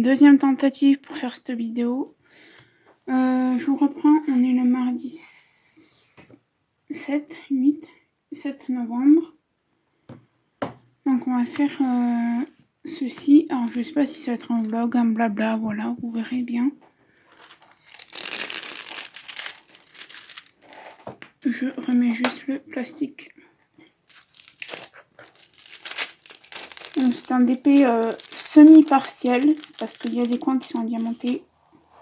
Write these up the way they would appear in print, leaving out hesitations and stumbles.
Deuxième tentative pour faire cette vidéo. Je vous reprends, on est le mardi 7 novembre. Donc on va faire ceci. Alors je sais pas si ça va être un vlog, un blabla, voilà, vous verrez bien. Je remets juste le plastique. C'est un DP semi-partiel parce qu'il y a des coins qui sont diamantés.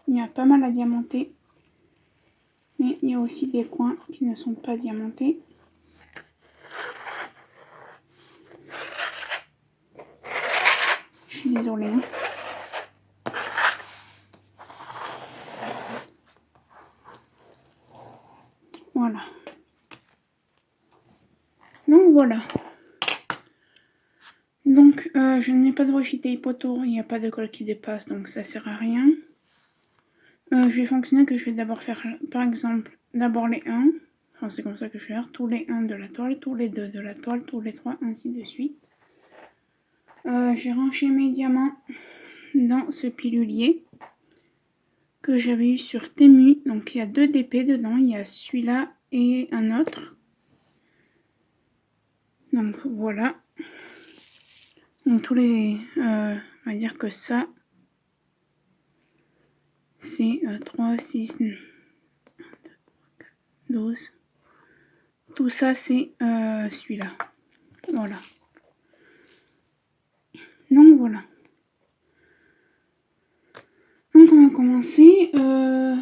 Il y a pas mal à diamanter. Mais il y a aussi des coins qui ne sont pas diamantés. Je suis désolée. Voilà. Donc voilà. Donc je n'ai pas de washi tape autour, il n'y a pas de colle qui dépasse, donc ça sert à rien. Je vais fonctionner que je vais d'abord faire, par exemple, d'abord les 1. Enfin c'est comme ça que je vais faire, tous les 1 de la toile, tous les 2 de la toile, tous les 3, ainsi de suite. J'ai rangé mes diamants dans ce pilulier que j'avais eu sur Temu. Donc il y a 2 DP dedans, il y a celui-là et un autre. Donc voilà. Donc tous les... on va dire que ça, c'est 3, 6, 12. Tout ça, c'est celui-là. Voilà. Donc voilà. Donc on va commencer. Je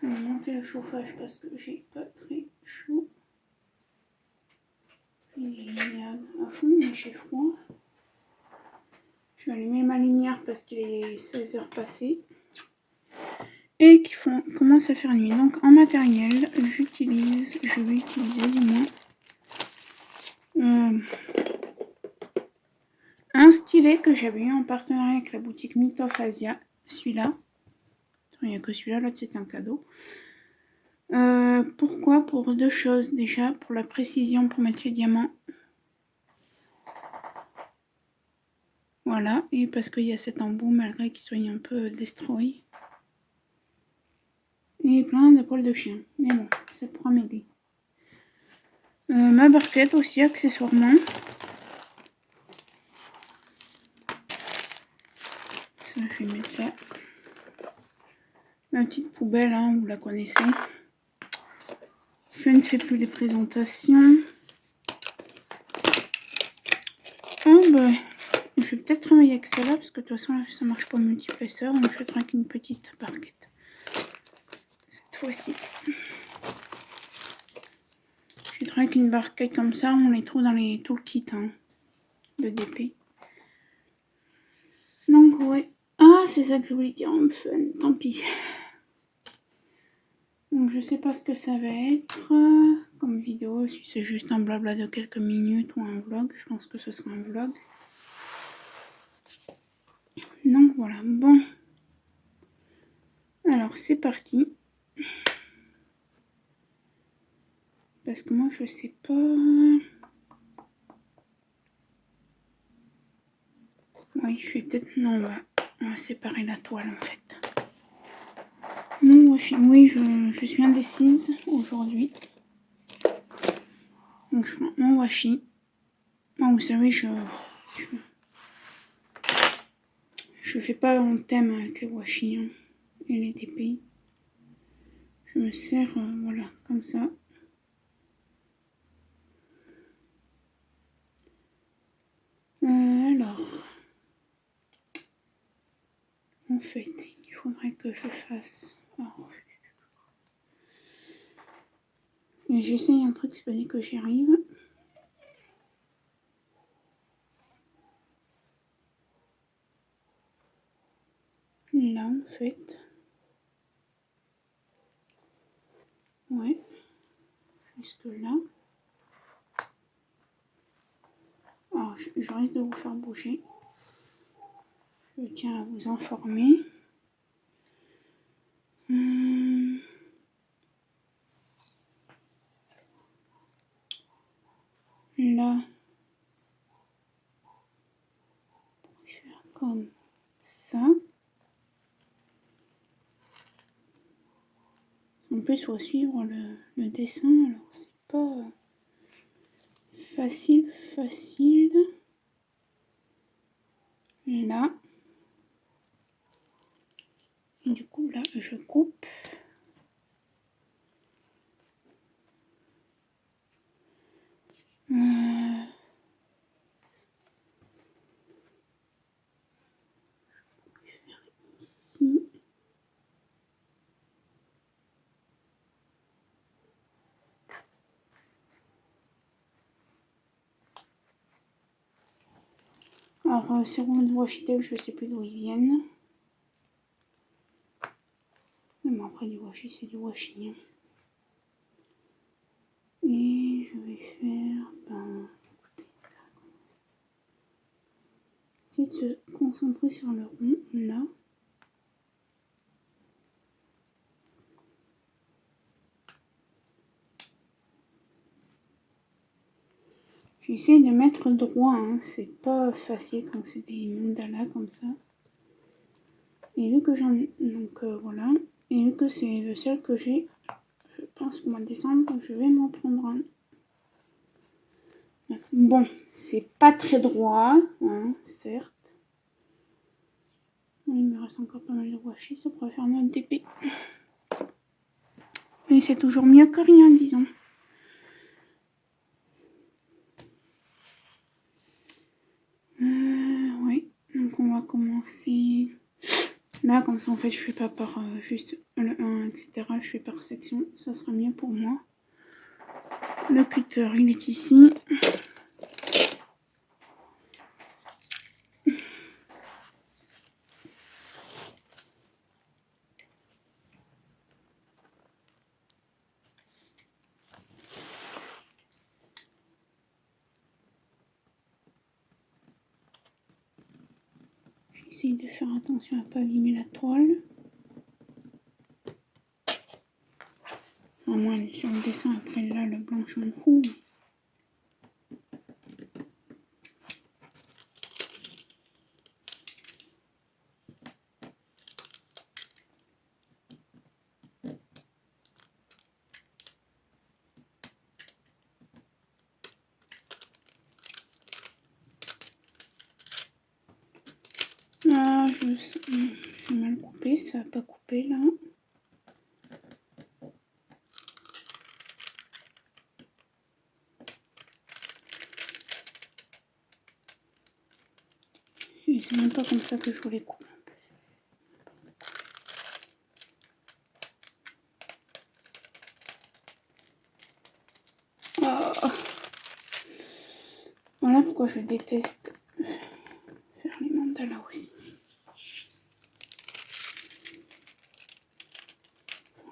vais monter le chauffage parce que j'ai pas très chaud. Il est à fond, mais j'ai froid. Je vais allumer ma lumière parce qu'il est 16 h passées. Et qu'il commence à faire nuit. Donc en matériel, je vais utiliser du moins un stylet que j'avais eu en partenariat avec la boutique Myth of Asia. Celui-là. Il n'y a que celui-là, l'autre c'est un cadeau. Pourquoi? Pour 2 choses. Déjà, pour la précision, pour mettre les diamants. Voilà, et parce qu'il y a cet embout, malgré qu'il soit un peu destroy. Et plein de poils de chien. Mais bon, ça pourra m'aider. Ma barquette aussi, accessoirement. Ça, je vais mettre là. Ma petite poubelle, hein, vous la connaissez. Je ne fais plus les présentations. Oh, bah, je vais peut-être travailler avec celle-là, parce que de toute façon, là, ça marche pas multiplesseur. Donc, je vais faire avec une petite barquette. Cette fois-ci. Je vais travailler avec une barquette comme ça. On les trouve dans les toolkits hein, de DP. Donc, ouais. Ah, c'est ça que je voulais dire en fun. Tant pis. Donc, je sais pas ce que ça va être comme vidéo. Si c'est juste un blabla de quelques minutes ou un vlog. Je pense que ce sera un vlog. Donc, voilà. Bon. Alors, c'est parti. Parce que moi, je sais pas... Oui, je vais peut-être... Non, on va séparer la toile, en fait. Non, oui, je suis indécise aujourd'hui. Donc, je prends mon washi. Moi, vous savez, je fais pas en thème avec le washi hein, et les DP. Je me sers, voilà, comme ça. Alors, en fait, il faudrait que je fasse... Alors, j'essaye un truc, c'est pas dit que j'y arrive. Là, en fait. Ouais. Jusque là. Alors, je risque de vous faire bouger. Je tiens à vous informer. Là, on va faire comme ça. plus, il faut suivre le dessin, alors c'est pas facile. Là. Et du coup, là, je coupe. Ici. Alors, ces rouleaux de washi tape, je ne sais plus d'où ils viennent. Mais après, du washi, c'est du washi. Et je vais faire... essayer de se concentrer sur le rond, là. J'essaie de mettre droit, hein. C'est pas facile quand c'est des mandalas comme ça. Et vu que j'en... Donc voilà. Et vu que c'est le seul que j'ai, je pense qu'au mois de décembre, je vais m'en prendre un. Bon, c'est pas très droit, hein, certes. Il me reste encore pas mal de washi, ça pourrait faire notre DP. Mais c'est toujours mieux que rien, disons. Oui, donc on va commencer... Là, comme ça, en fait, je fais pas par juste le 1, etc. Je fais par section, ça sera mieux pour moi. Le cutter, il est ici. J'essaie de faire attention à ne pas abîmer la toile. À moins sur le dessin, après là, le blanc, je m'en fous. Ah, j'ai mal coupé, ça n'a pas coupé là. Et c'est même pas comme ça que je voulais couper. Oh. Voilà pourquoi je déteste faire les mandalas aussi.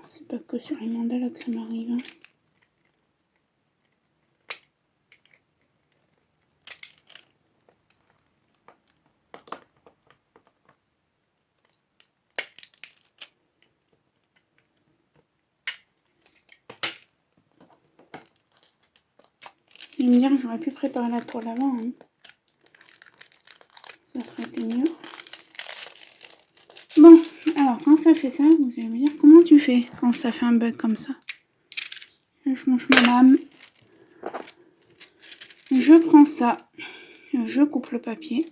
C'est pas que sur les mandalas que ça m'arrive. Hein. Il me dire que j'aurais pu préparer la toile avant. Hein. Ça serait été mieux. Bon, alors quand ça fait ça, vous allez me dire comment tu fais quand ça fait un bug comme ça. Je mange ma lame. Je prends ça. Je coupe le papier.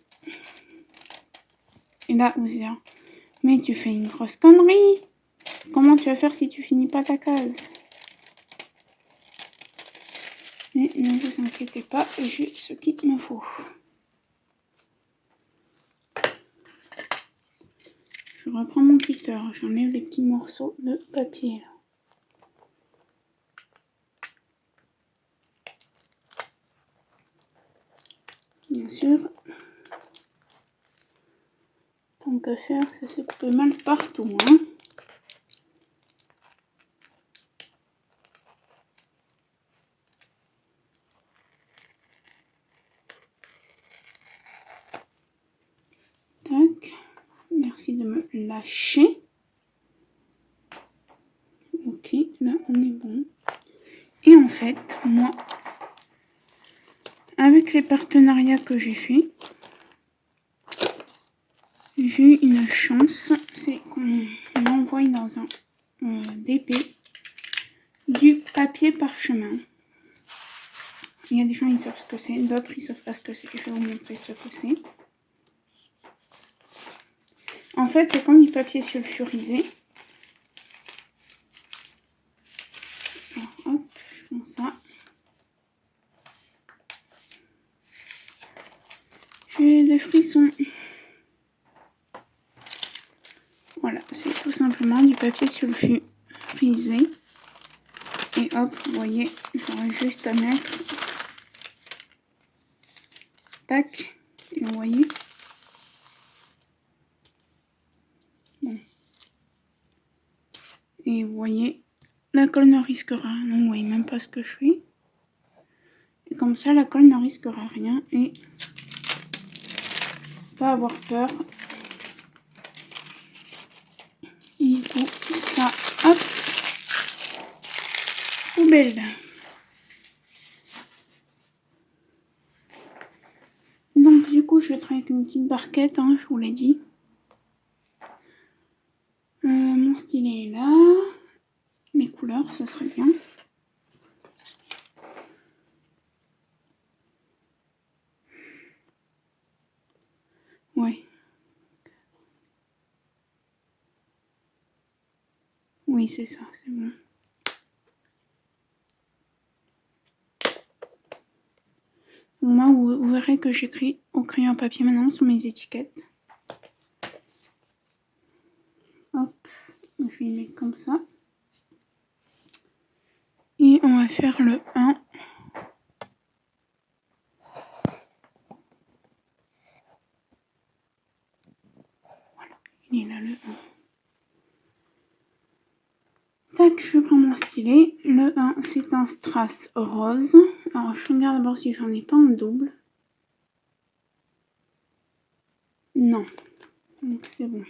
Et là, vous allez dire, mais tu fais une grosse connerie. Comment tu vas faire si tu finis pas ta case? Mais ne vous inquiétez pas, j'ai ce qu'il me faut. Je reprends mon cutter, j'enlève les petits morceaux de papier. Là. Bien sûr, tant qu'à faire, ça se coupe mal partout. Hein. Tac, merci de me lâcher. Ok, là on est bon. Et en fait, moi, avec les partenariats que j'ai fait, j'ai eu une chance, c'est qu'on m'envoie dans un DP du papier parchemin. Il y a des gens, ils savent ce que c'est, d'autres, ils savent pas ce que c'est. Je vais vous montrer ce que c'est. En fait, c'est comme du papier sulfurisé. Alors, hop, je prends ça. J'ai des frissons. Voilà, c'est tout simplement du papier sulfurisé. Et hop, vous voyez, j'aurais juste à mettre. Tac, et vous voyez. Bon. Et vous voyez, la colle ne risquera. Donc vous voyez même pas ce que je fais. Et comme ça, la colle ne risquera rien. Et pas avoir peur. Et du coup, ça, hop, poubelle. Donc du coup, je vais travailler avec une petite barquette, hein, je vous l'ai dit. Mon stylet est là. Les couleurs, ce serait bien. Ouais. Oui, c'est ça, c'est bon. Moi, vous verrez que j'écris au crayon à papier maintenant sur mes étiquettes. Hop, je vais les mettre comme ça. Et on va faire le 1. Voilà, il est là le 1. Tac, je prends mon stylet. Le 1, c'est un strass rose. Alors, je regarde d'abord si j'en ai pas en double. Non, donc c'est bon.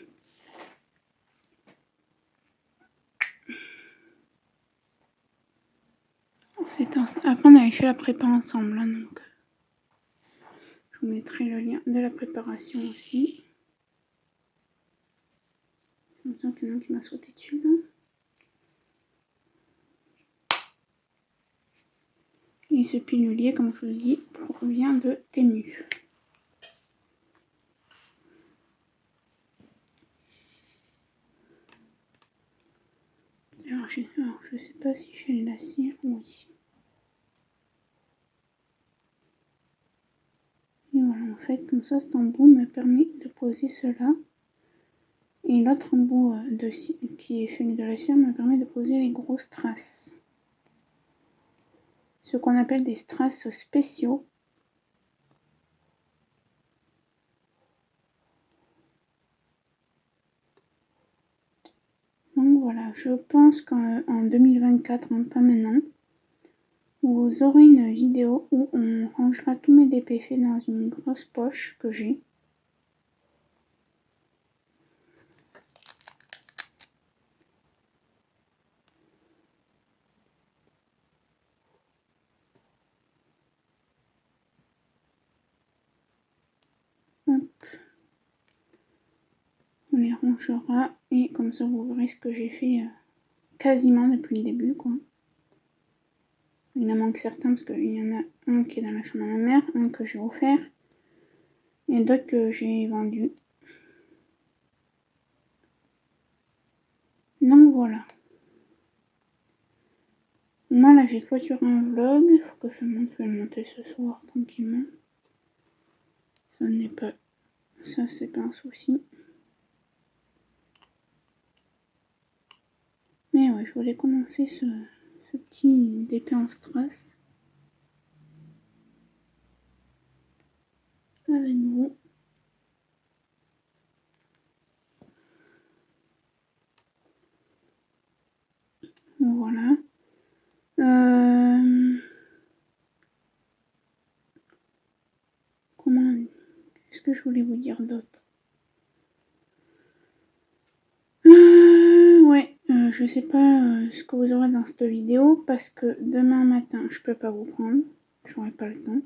Après, on avait fait la prépa ensemble, hein, donc je vous mettrai le lien de la préparation aussi. Je sens qu'il y en a un qui m'a sauté dessus là. Et ce pilulier, comme je vous dis, provient de Temu. Alors, je sais pas si j'ai de la cire, oui. Et voilà, en fait, comme ça, cet embout me permet de poser cela. Et l'autre embout qui est fait de la cire me permet de poser les gros strass. Ce qu'on appelle des strass spéciaux. Donc voilà, je pense qu'en 2024, hein, pas maintenant, vous aurez une vidéo où on rangera tous mes DPF dans une grosse poche que j'ai. Hop. On les rangera et comme ça vous verrez ce que j'ai fait quasiment depuis le début, quoi. Il en manque certains parce qu'il y en a un qui est dans la chambre à ma mère, un que j'ai offert et d'autres que j'ai vendus. Donc voilà. Moi là j'ai clôturé un vlog, il faut que je monte, je vais le monter ce soir tranquillement. Ça n'est pas. Ça c'est pas un souci. Mais ouais, je voulais commencer ce petit DP en strass avec vous. Voilà. Qu'est-ce que je voulais vous dire d'autre? Ouais, je sais pas ce que vous aurez dans cette vidéo parce que demain matin je peux pas vous prendre, j'aurai pas le temps.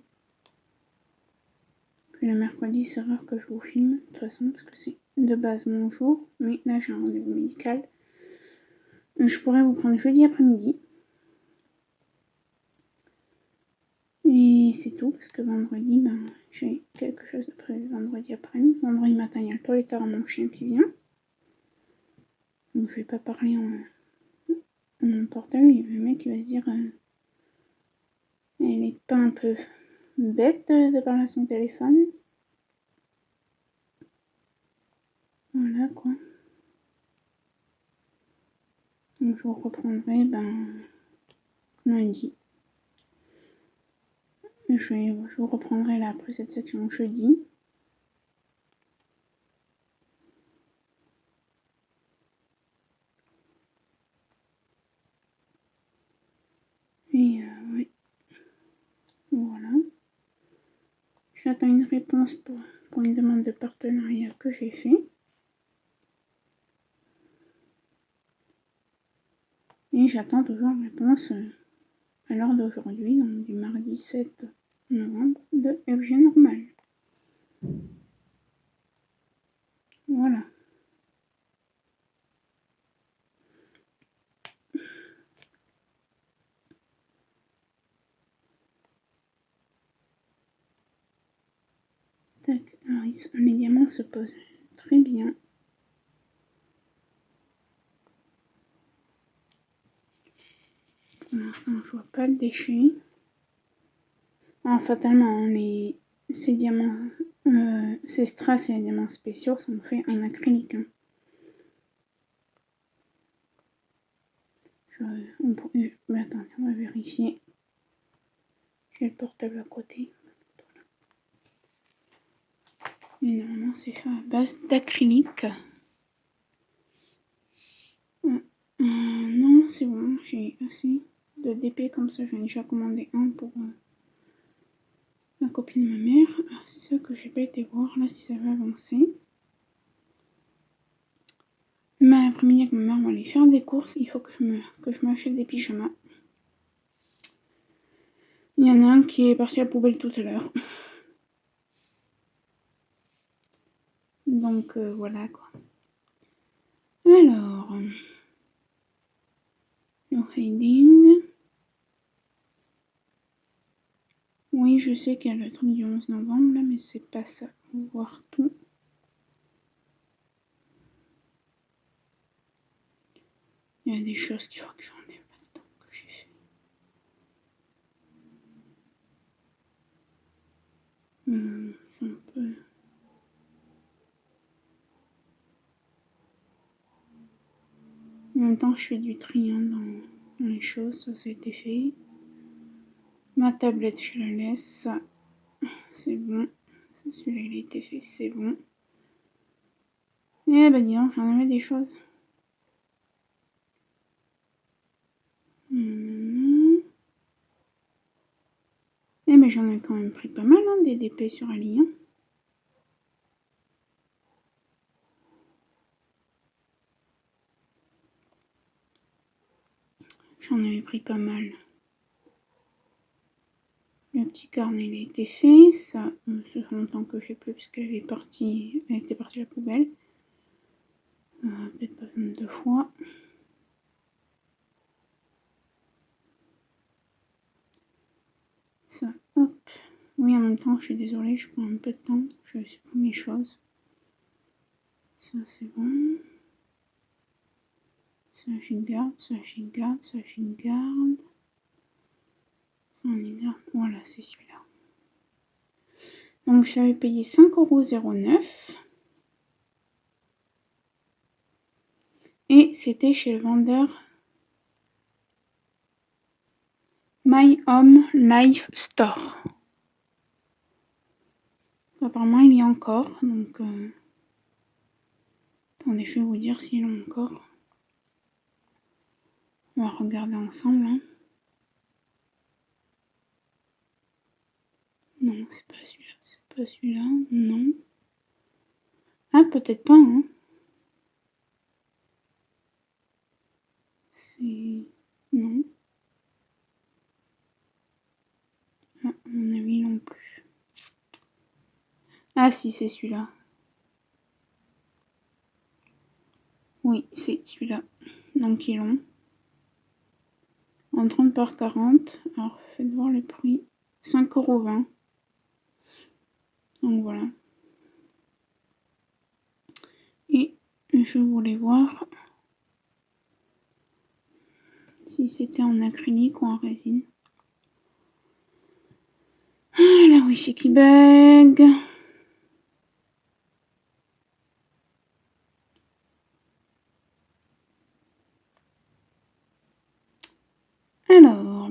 Puis le mercredi c'est rare que je vous filme de toute façon parce que c'est de base mon jour, mais là j'ai un rendez-vous médical. Je pourrais vous prendre jeudi après-midi. Et c'est tout, parce que vendredi, ben, j'ai quelque chose de prévu vendredi après-midi. Vendredi matin, il y a le toiletteur à mon chien qui vient. Donc je vais pas parler en mon portable. Et le mec il va se dire elle est pas un peu bête de parler à son téléphone. Voilà quoi. Donc je vous reprendrai lundi. Je vous reprendrai là après cette section jeudi. Et oui. Voilà. J'attends une réponse pour une demande de partenariat que j'ai fait. Et j'attends toujours la réponse à l'heure d'aujourd'hui, donc du mardi 7 novembre, de FG Normal. Voilà. Tac. Alors, les diamants se posent très bien. Pour l'instant, je vois pas de déchets. Alors, fatalement, ces diamants, ces strass et les diamants spéciaux sont faits en acrylique. Hein. Attendez, on va vérifier. J'ai le portable à côté. Mais normalement, c'est fait à base d'acrylique. Non, c'est bon, j'ai assez de DP comme ça. J'en ai déjà commandé un pour la copine de ma mère. C'est ça que j'ai pas été voir là si ça va avancer. Demain après-midi avec ma mère, on va aller faire des courses. Il faut que je m'achète des pyjamas. Il y en a un qui est parti à la poubelle tout à l'heure. Donc voilà quoi. Alors, le reading. Oui, je sais qu'il y a le truc du 11 novembre là, mais c'est pas ça. Faut voir tout. Il y a des choses qu'il faut que j'enlève là-dedans que j'ai fait. C'est un peu. En même temps, je fais du tri hein, dans les choses, ça a été fait. Ma tablette, je la laisse. Ça, c'est bon. Celui-là, il a été fait, c'est bon. Eh ben dis donc, j'en avais des choses. Eh mais j'en ai quand même pris pas mal, hein, des DP sur Ali. Hein. J'en avais pris pas mal. Le petit carnet, il a été fait. Ça, ça fait longtemps que je sais plus, puisqu'elle était partie à la poubelle. Peut-être pas 22 fois. Ça, hop. Oui, en même temps, je suis désolée, je prends un peu de temps. Je supprime mes choses. Ça, c'est bon. Ça, j'y garde, ça, j'y garde, ça, j'y garde. Ça, on y garde. Voilà, c'est celui-là. Donc, j'avais payé 5,09 €. Et c'était chez le vendeur My Home Life Store. Apparemment, il y a encore. Donc, attendez, je vais vous dire s'il y a encore. On va regarder ensemble. Hein. Non, c'est pas celui-là. C'est pas celui-là. Non. Ah, peut-être pas. Hein. C'est... Non. Ah, à mon avis, non plus. Ah, si, c'est celui-là. Oui, c'est celui-là. Donc, ils l'ont. En 30 par 40. Alors, faites voir le prix. 5,20 €. Donc voilà. Et je voulais voir si c'était en acrylique ou en résine. Ah, la Wi-Fi qui bug. Alors,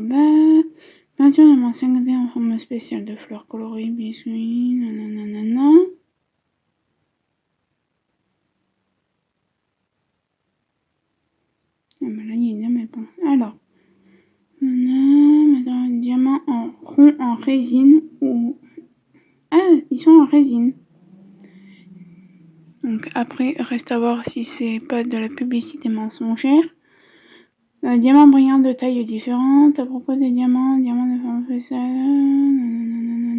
peinture de mon 5D en forme spéciale de fleurs colorées, biscuits, nanana. Ah bah là, il y a une mais bon. Alors, diamant en rond en résine ou... Ah, ils sont en résine. Donc après, reste à voir si c'est pas de la publicité mensongère. Diamant brillant de taille différente. À propos des diamants de forme spéciale.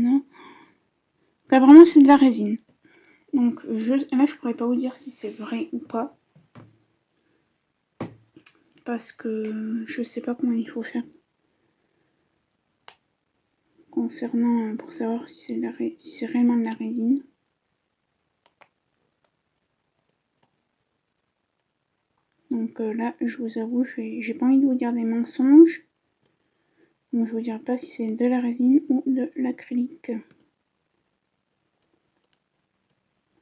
Donc apparemment, c'est de la résine. Donc là, je pourrais pas vous dire si c'est vrai ou pas. Parce que je sais pas comment il faut faire. Concernant, pour savoir si c'est réellement de la résine. Donc là, je vous avoue, j'ai pas envie de vous dire des mensonges. Donc je vous dirai pas si c'est de la résine ou de l'acrylique.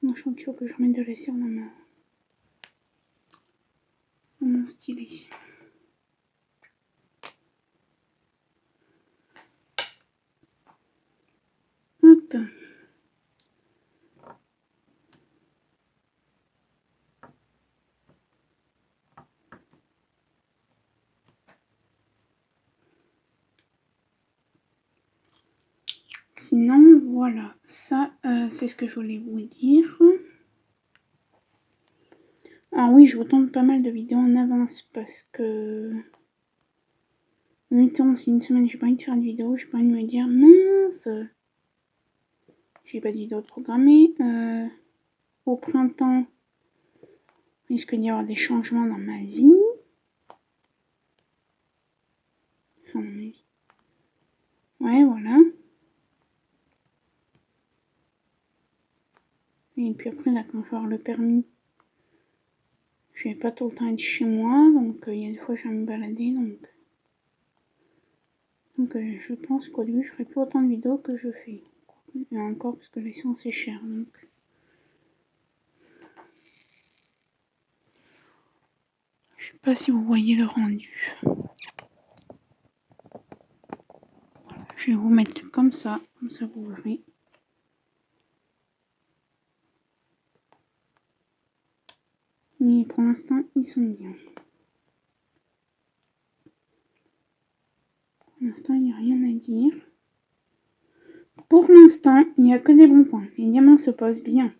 Mon échantillon que je remets de la cire dans mon stylet. Hop. Sinon, voilà, ça, c'est ce que je voulais vous dire. Ah oui, je vous tourne pas mal de vidéos en avance parce que... Mettons, si une semaine j'ai pas envie de faire de vidéo, j'ai pas envie de me dire mince, j'ai pas de vidéo programmée. Au printemps, il risque d'y avoir des changements dans ma vie. Enfin, dans ma vie. Ouais, voilà. Et puis après, là, quand je vais avoir le permis, je vais pas tout le temps être chez moi, donc il y a des fois je vais me balader, donc je pense qu'au début je ferai plus autant de vidéos que je fais. Et encore parce que l'essence est chère, donc. Je sais pas si vous voyez le rendu. Voilà, je vais vous mettre comme ça vous verrez. Mais pour l'instant, ils sont bien. Pour l'instant, il n'y a rien à dire. Pour l'instant, il n'y a que des bons points. Les diamants se posent bien.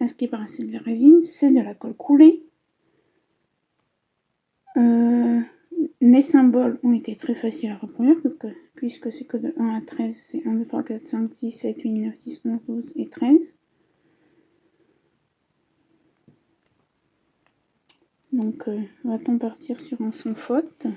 À ce qui paraît, c'est de la résine, c'est de la colle coulée. Les symboles ont été très faciles à reproduire, puisque c'est que de 1 à 13, c'est 1, 2, 3, 4, 5, 6, 7, 8, 9, 10, 11, 12 et 13. Donc, va-t-on partir sur un sans faute?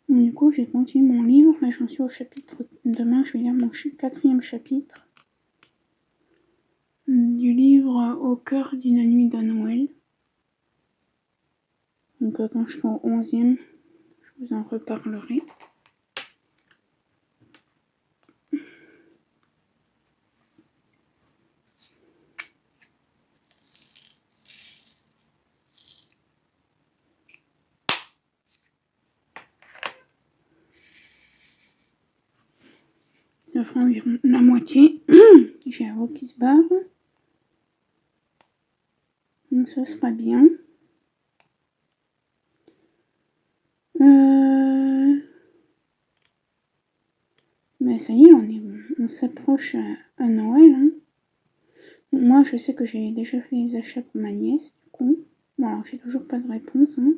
Du coup, j'ai continué mon livre. Là, j'en suis au chapitre. Demain, je vais lire mon 4e chapitre du livre Au cœur d'une nuit de Noël. Donc, quand je serai au 11e, je vous en reparlerai. Ça fera environ la moitié. J'ai un haut qui se barre. Donc, ce sera bien. Mais ça y est, on s'approche à Noël. Hein. Moi, je sais que j'ai déjà fait les achats pour ma nièce, du coup. Bon, alors, j'ai toujours pas de réponse. Hein.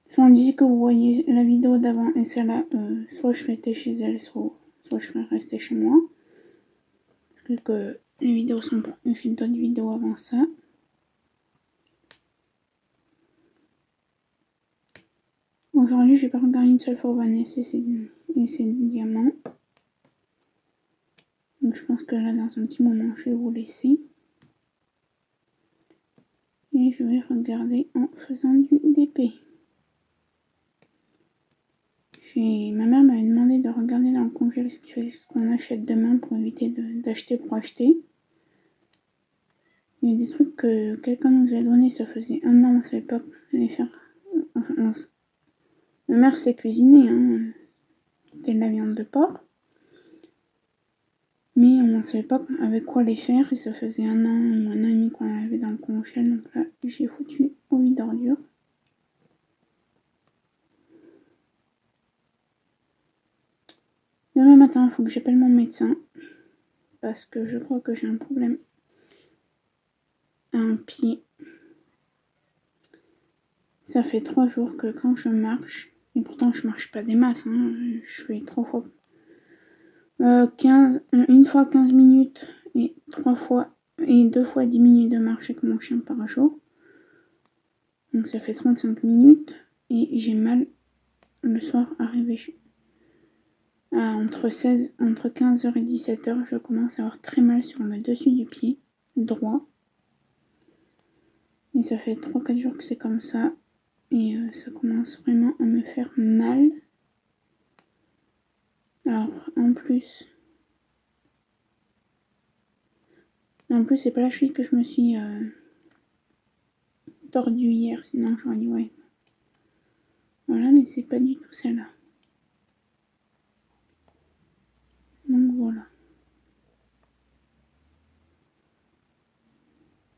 Soit on disait que vous voyez la vidéo d'avant et celle-là, soit je serais été chez elle, soit je serais restée chez moi. Parce que Les vidéos sont... J'ai fait d'autres vidéos avant ça. Aujourd'hui, j'ai pas regardé une seule fois Vanessa et ses diamants. Donc je pense que là, dans un petit moment, je vais vous laisser. Et je vais regarder en faisant du DP. Ma mère m'avait demandé de regarder dans le congèle ce qu'on achète demain pour éviter d'acheter pour acheter. Il y a des trucs que quelqu'un nous a donné, ça faisait un an, on ne savait pas les faire. Enfin, ma mère s'est cuisinée, hein. C'était de la viande de porc. Mais on ne savait pas avec quoi les faire et ça faisait un an ou un an et demi qu'on avait dans le congèle. Donc là, j'ai foutu au vide d'ordures. Demain matin, il faut que j'appelle mon médecin parce que je crois que j'ai un problème à un pied. Ça fait 3 jours que quand je marche, et pourtant je marche pas des masses, hein, je fais 3 fois une fois 15 minutes et 2 fois 10 minutes de marche avec mon chien par jour. Donc ça fait 35 minutes et j'ai mal le soir arrivé entre 15h et 17h, je commence à avoir très mal sur le dessus du pied droit. Et ça fait 3-4 jours que c'est comme ça. Et ça commence vraiment à me faire mal. Alors, en plus, c'est pas la cheville que je me suis tordue hier. Sinon, j'aurais dit ouais. Voilà, mais c'est pas du tout celle-là. Donc voilà.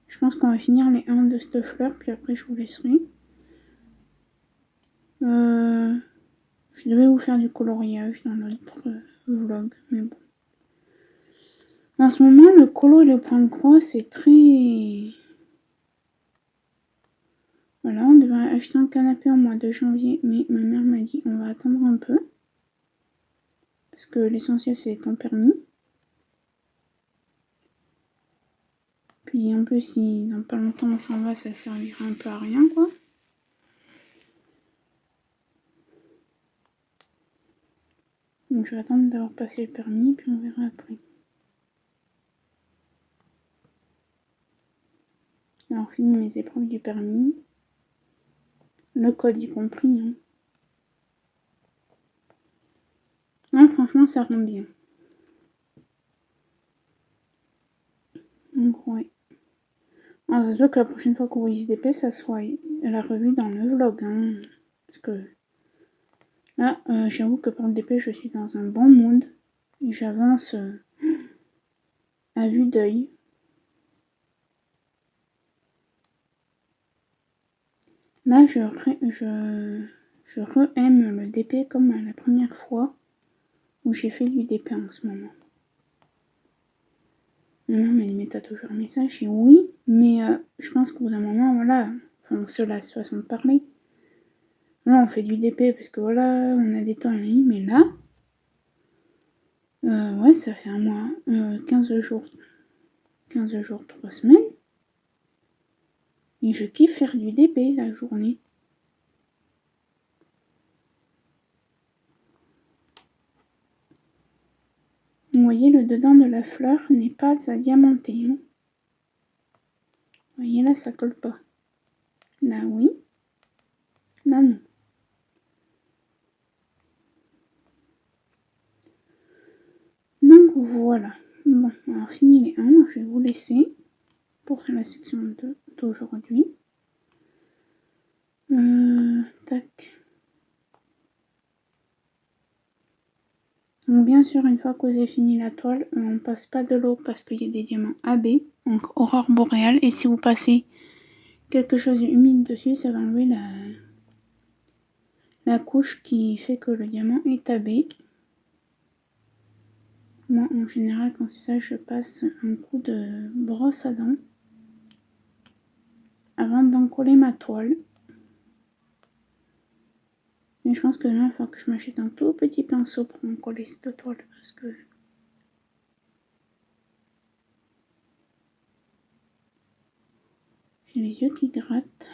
Je pense qu'on va finir les 1 de cette fleur, puis après je vous laisserai. Je devais vous faire du coloriage dans notre vlog, mais bon. En ce moment, le colo et le point de croix, c'est très... Voilà, on devait acheter un canapé au mois de janvier, mais ma mère m'a dit on va attendre un peu. Parce que l'essentiel, c'est ton permis. Puis en plus, si dans pas longtemps on s'en va, ça servira un peu à rien, quoi. Donc je vais attendre d'avoir passé le permis, puis on verra après. Alors, fini mes épreuves du permis. Le code y compris. Hein. Non, franchement, ça rend bien. Donc, ouais. Alors, ça se peut que la prochaine fois qu'on voit ISDP, ça soit la revue dans le vlog. Hein. Parce que là, j'avoue que pour le DP, je suis dans un bon mood. Et j'avance à vue d'œil. Là, je re-aime le DP comme la première fois où j'ai fait du DP en ce moment. Non, mais t'as toujours un message. Et oui, mais je pense qu'au bout d'un moment, voilà, on se lasse façon de parler. Là, on fait du DP parce que voilà, on a des temps, mais là, ouais, ça fait un mois, 15 jours, 3 semaines. Et je kiffe faire du DP la journée. Vous voyez, le dedans de la fleur n'est pas à diamanter. Hein. Vous voyez, là, ça colle pas. Là, oui. Là, non. Donc, voilà. Bon, alors, fini les 1. Je vais vous laisser pour la section 2 d'aujourd'hui. Tac. Donc bien sûr, une fois que vous avez fini la toile, on passe pas de l'eau parce qu'il y a des diamants AB, donc aurore boréale. Et si vous passez quelque chose d'humide dessus, ça va enlever la couche qui fait que le diamant est AB. Moi, en général, quand c'est ça, je passe un coup de brosse à dents avant d'encoller ma toile. Mais je pense que là, il faut que je m'achète un tout petit pinceau pour encoller cette toile parce que J'ai les yeux qui grattent.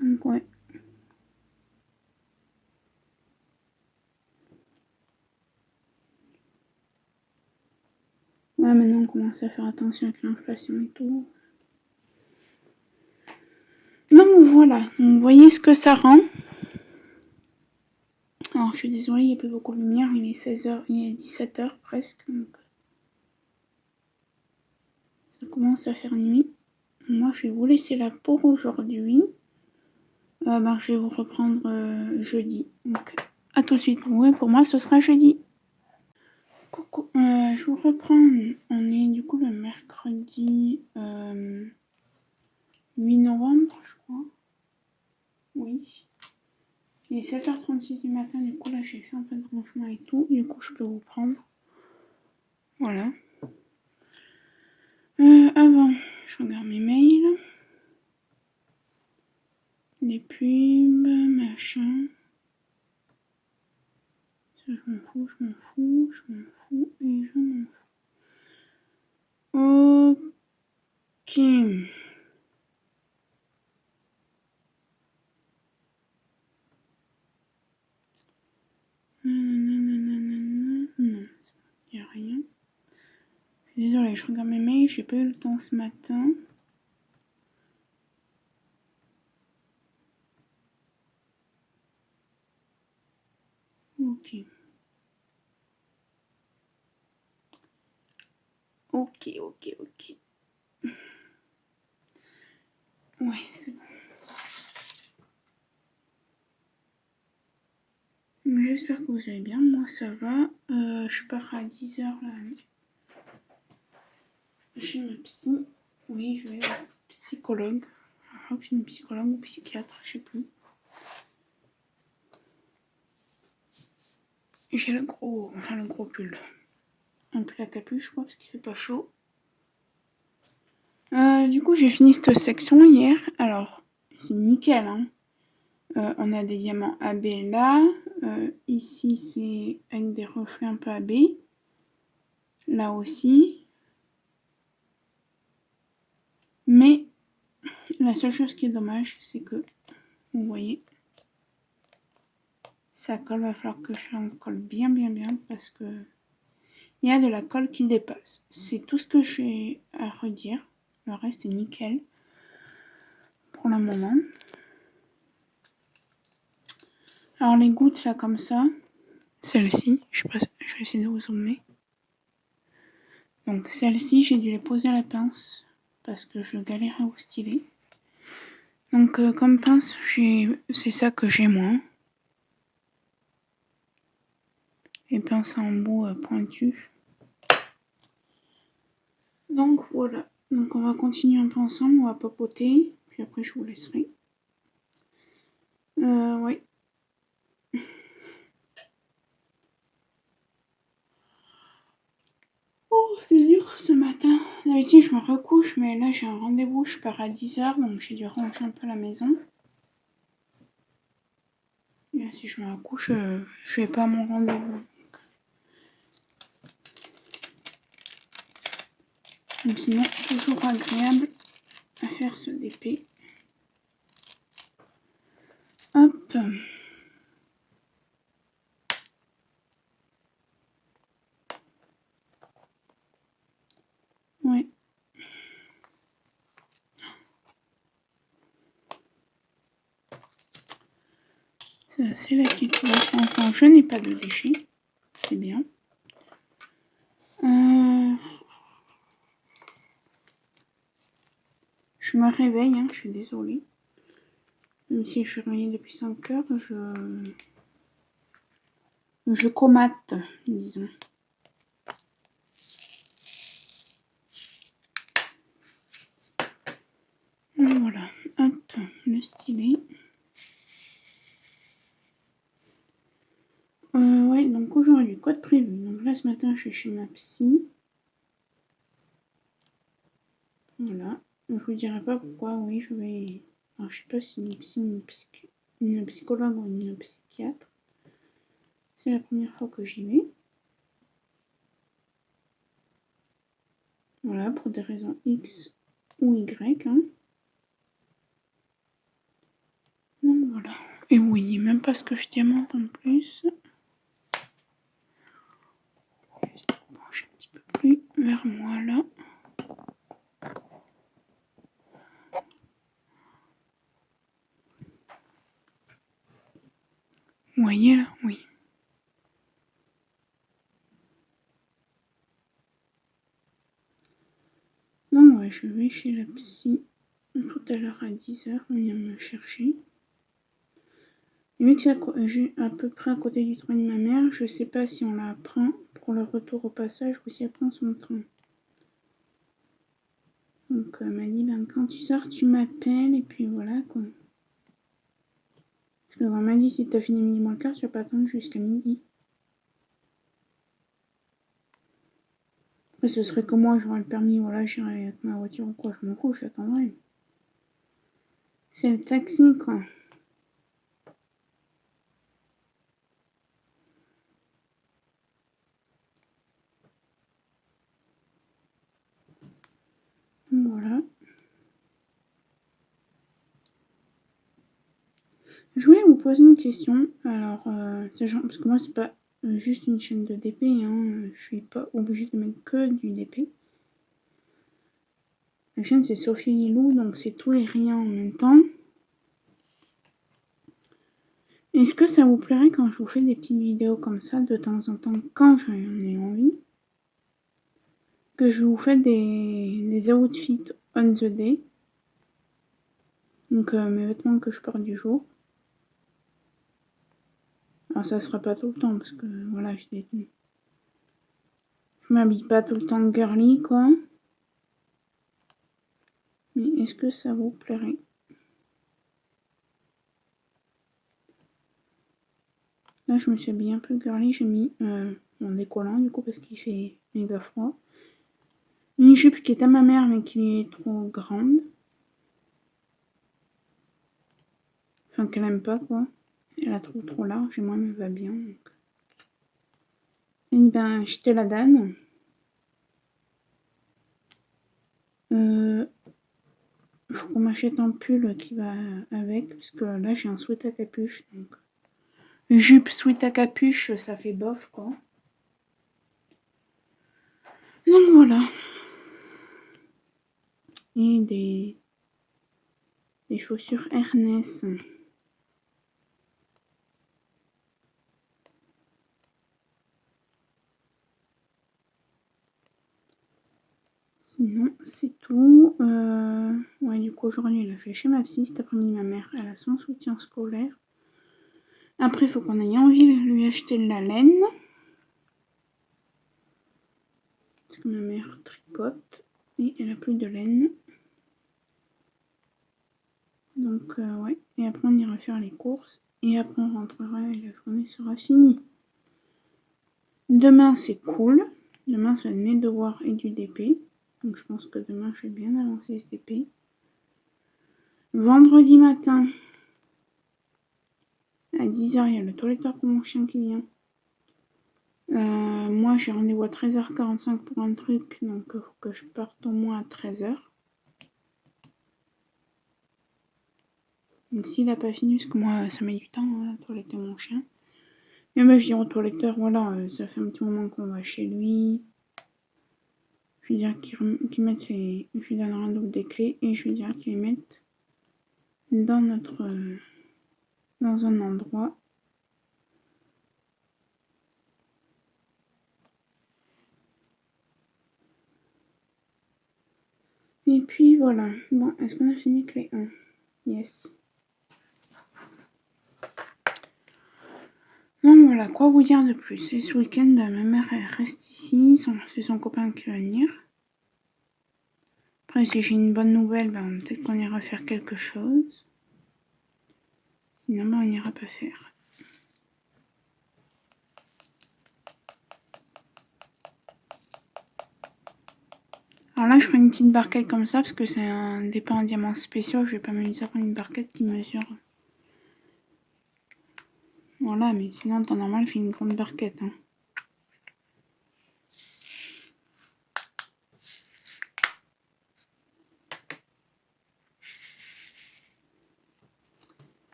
Donc ouais. Ouais, maintenant on commence à faire attention avec l'inflation et tout. Donc voilà, donc, vous voyez ce que ça rend. Alors je suis désolée, il n'y a plus beaucoup de lumière, il est 16h, il est 17h presque. Donc ça commence à faire nuit. Moi je vais vous laisser là pour aujourd'hui. Je vais vous reprendre jeudi. Donc à tout de suite. Ouais, pour moi ce sera jeudi. Coucou, je vous reprends. On est du coup le mercredi 8 novembre, je crois. Oui. Il est 7h36 du matin, du coup là j'ai fait un peu de rangement et tout. Du coup je peux vous prendre. Voilà. Avant, je regarde mes mails. Les pubs, machin. Ça je m'en fous, je m'en fous, je m'en fous et je m'en fous. Ok. Non, il n'y a rien. Désolée, je regarde mes mails, j'ai pas eu le temps ce matin. Ok. Ok. Ouais, c'est bon. J'espère que vous allez bien, moi ça va. Je pars à 10h là, chez ma psy. Oui, je vais à la psychologue. Je crois que c'est une psychologue ou psychiatre, je sais plus. Et j'ai le gros pull. Un pull à capuche, quoi, parce qu'il fait pas chaud. Du coup, j'ai fini cette section hier. Alors, c'est nickel, hein. On a des diamants AB là. Ici, c'est avec des reflets un peu AB. Là aussi. Mais la seule chose qui est dommage, c'est que, vous voyez, ça colle. Va falloir que je l'en colle bien parce que il y a de la colle qui dépasse. C'est tout ce que j'ai à redire. Le reste est nickel pour le moment. Alors les gouttes là comme ça, celle-ci, je vais essayer de vous zoomer. Donc celle-ci, j'ai dû les poser à la pince parce que je galère à vous styler. Donc comme pince, c'est ça que j'ai moins. Les pinces en bout pointues. Donc voilà. Donc on va continuer un peu ensemble, on va papoter, puis après je vous laisserai. Ouais. Oh, c'est dur ce matin. D'habitude, je me recouche, mais là, j'ai un rendez-vous. Je pars à 10h, donc j'ai dû ranger un peu la maison. Et là, si je me recouche, je vais pas à mon rendez-vous. Donc, sinon, toujours agréable à faire ce DP. Hop. Ouais. C'est la petite pour je n'ai pas de déchets. C'est bien. Je me réveille, hein, je suis désolée. Même si je suis réveillée depuis 5 heures, je comate, disons. Voilà, hop, le stylet. Ouais, donc aujourd'hui, quoi de prévu? Donc là, ce matin, je suis chez ma psy. Voilà. Je vous dirai pas pourquoi, oui, je vais... Alors, je sais pas si c'est une psy, une psychologue ou une psychiatre. C'est la première fois que j'y vais. Voilà, pour des raisons X ou Y. Hein. Donc voilà. Et vous voyez même pas ce que je diamante en plus. Je vais pencher un petit peu plus vers moi là. Vous voyez là? Oui. Donc ouais, je vais chez la psy tout à l'heure à 10h, venir me chercher. Et vu que c'est à peu près à côté du train de ma mère, je sais pas si on la prend pour le retour au passage ou si elle prend son train. Donc elle m'a dit, ben, quand tu sors, tu m'appelles et puis voilà quoi. Parce que elle m'a dit, si t'as fini midi moins le quart, tu vas pas attendre jusqu'à midi. Après ce serait que moi, j'aurais le permis, voilà, j'irai avec ma voiture ou quoi, je m'en fous, j'attendrai. C'est le taxi quoi. Donc voilà. Je voulais vous poser une question. Alors, parce que moi, c'est pas juste une chaîne de DP, hein. Je suis pas obligée de mettre que du DP. La chaîne, c'est Sophie Lilou, donc c'est tout et rien en même temps. Est-ce que ça vous plairait quand je vous fais des petites vidéos comme ça, de temps en temps, quand j'en ai envie, que je vous fais des outfits on the day, donc mes vêtements que je porte du jour. Alors ça sera pas tout le temps, parce que voilà, je m'habille pas tout le temps girly, quoi. Mais est-ce que ça vous plairait? Là, je me suis habillée un peu girly. J'ai mis mon décollant, du coup, parce qu'il fait méga froid. Une jupe qui est à ma mère, mais qui est trop grande. Enfin, qu'elle aime pas, quoi. Elle la trouve trop large, et moi, elle me va bien. Donc. Et ben, acheter la danne. Faut qu'on m'achète un pull qui va avec, parce que là, j'ai un sweat à capuche. Donc. Jupe, sweat à capuche, ça fait bof, quoi. Donc voilà. Et des chaussures Ernest. Sinon, c'est tout. Ouais, du coup, aujourd'hui, là, je vais chez ma psy. Cet après-midi, ma mère, elle a son soutien scolaire. Après, il faut qu'on aille en ville lui acheter de la laine. Parce que ma mère tricote. Et elle a plus de laine. Donc, ouais. Et après, on ira faire les courses. Et après, on rentrera et la journée sera finie. Demain, c'est cool. Demain, c'est mes devoirs et du DP. Donc, je pense que demain, je vais bien avancer ce DP. Vendredi matin, à 10h, il y a le toiletteur pour mon chien qui vient. Moi, j'ai rendez-vous à 13h45 pour un truc, donc il faut que je parte au moins à 13h. Donc s'il n'a pas fini, parce que moi, ça met du temps à toiletter mon chien. Et moi, je dis au toiletteur, voilà, ça fait un petit moment qu'on va chez lui. Je lui dirai qu'il mette je lui donnerai un double des clés et je lui dirai qu'il les mette dans dans un endroit. Et puis voilà. Bon, est-ce qu'on a fini avec les 1? Yes. Donc voilà, quoi vous dire de plus? Et ce week-end, bah, ma mère elle reste ici, c'est son copain qui va venir. Après, si j'ai une bonne nouvelle, bah, peut-être qu'on ira faire quelque chose. Sinon, bah, on n'ira pas faire. Alors là, je prends une petite barquette comme ça, parce que c'est un départ en diamants spéciaux. Je vais pas m'amuser à prendre une barquette qui mesure. Voilà, mais sinon, en temps normal, je fais une grande barquette. Hein.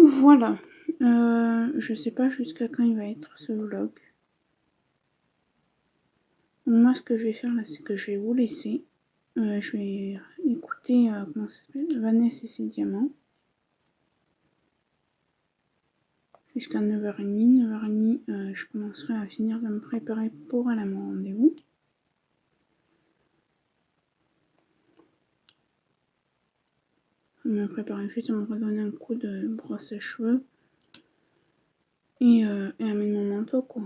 voilà. Je sais pas jusqu'à quand il va être ce vlog. Donc moi, ce que je vais faire là, c'est que je vais vous laisser. Je vais écouter comment ça s'appelle, Vanessa et ses diamants. Jusqu'à 9h30. 9h30, je commencerai à finir de me préparer pour aller à mon rendez-vous. Je vais me préparer juste à me redonner un coup de brosse à cheveux. Et à mettre mon manteau, quoi.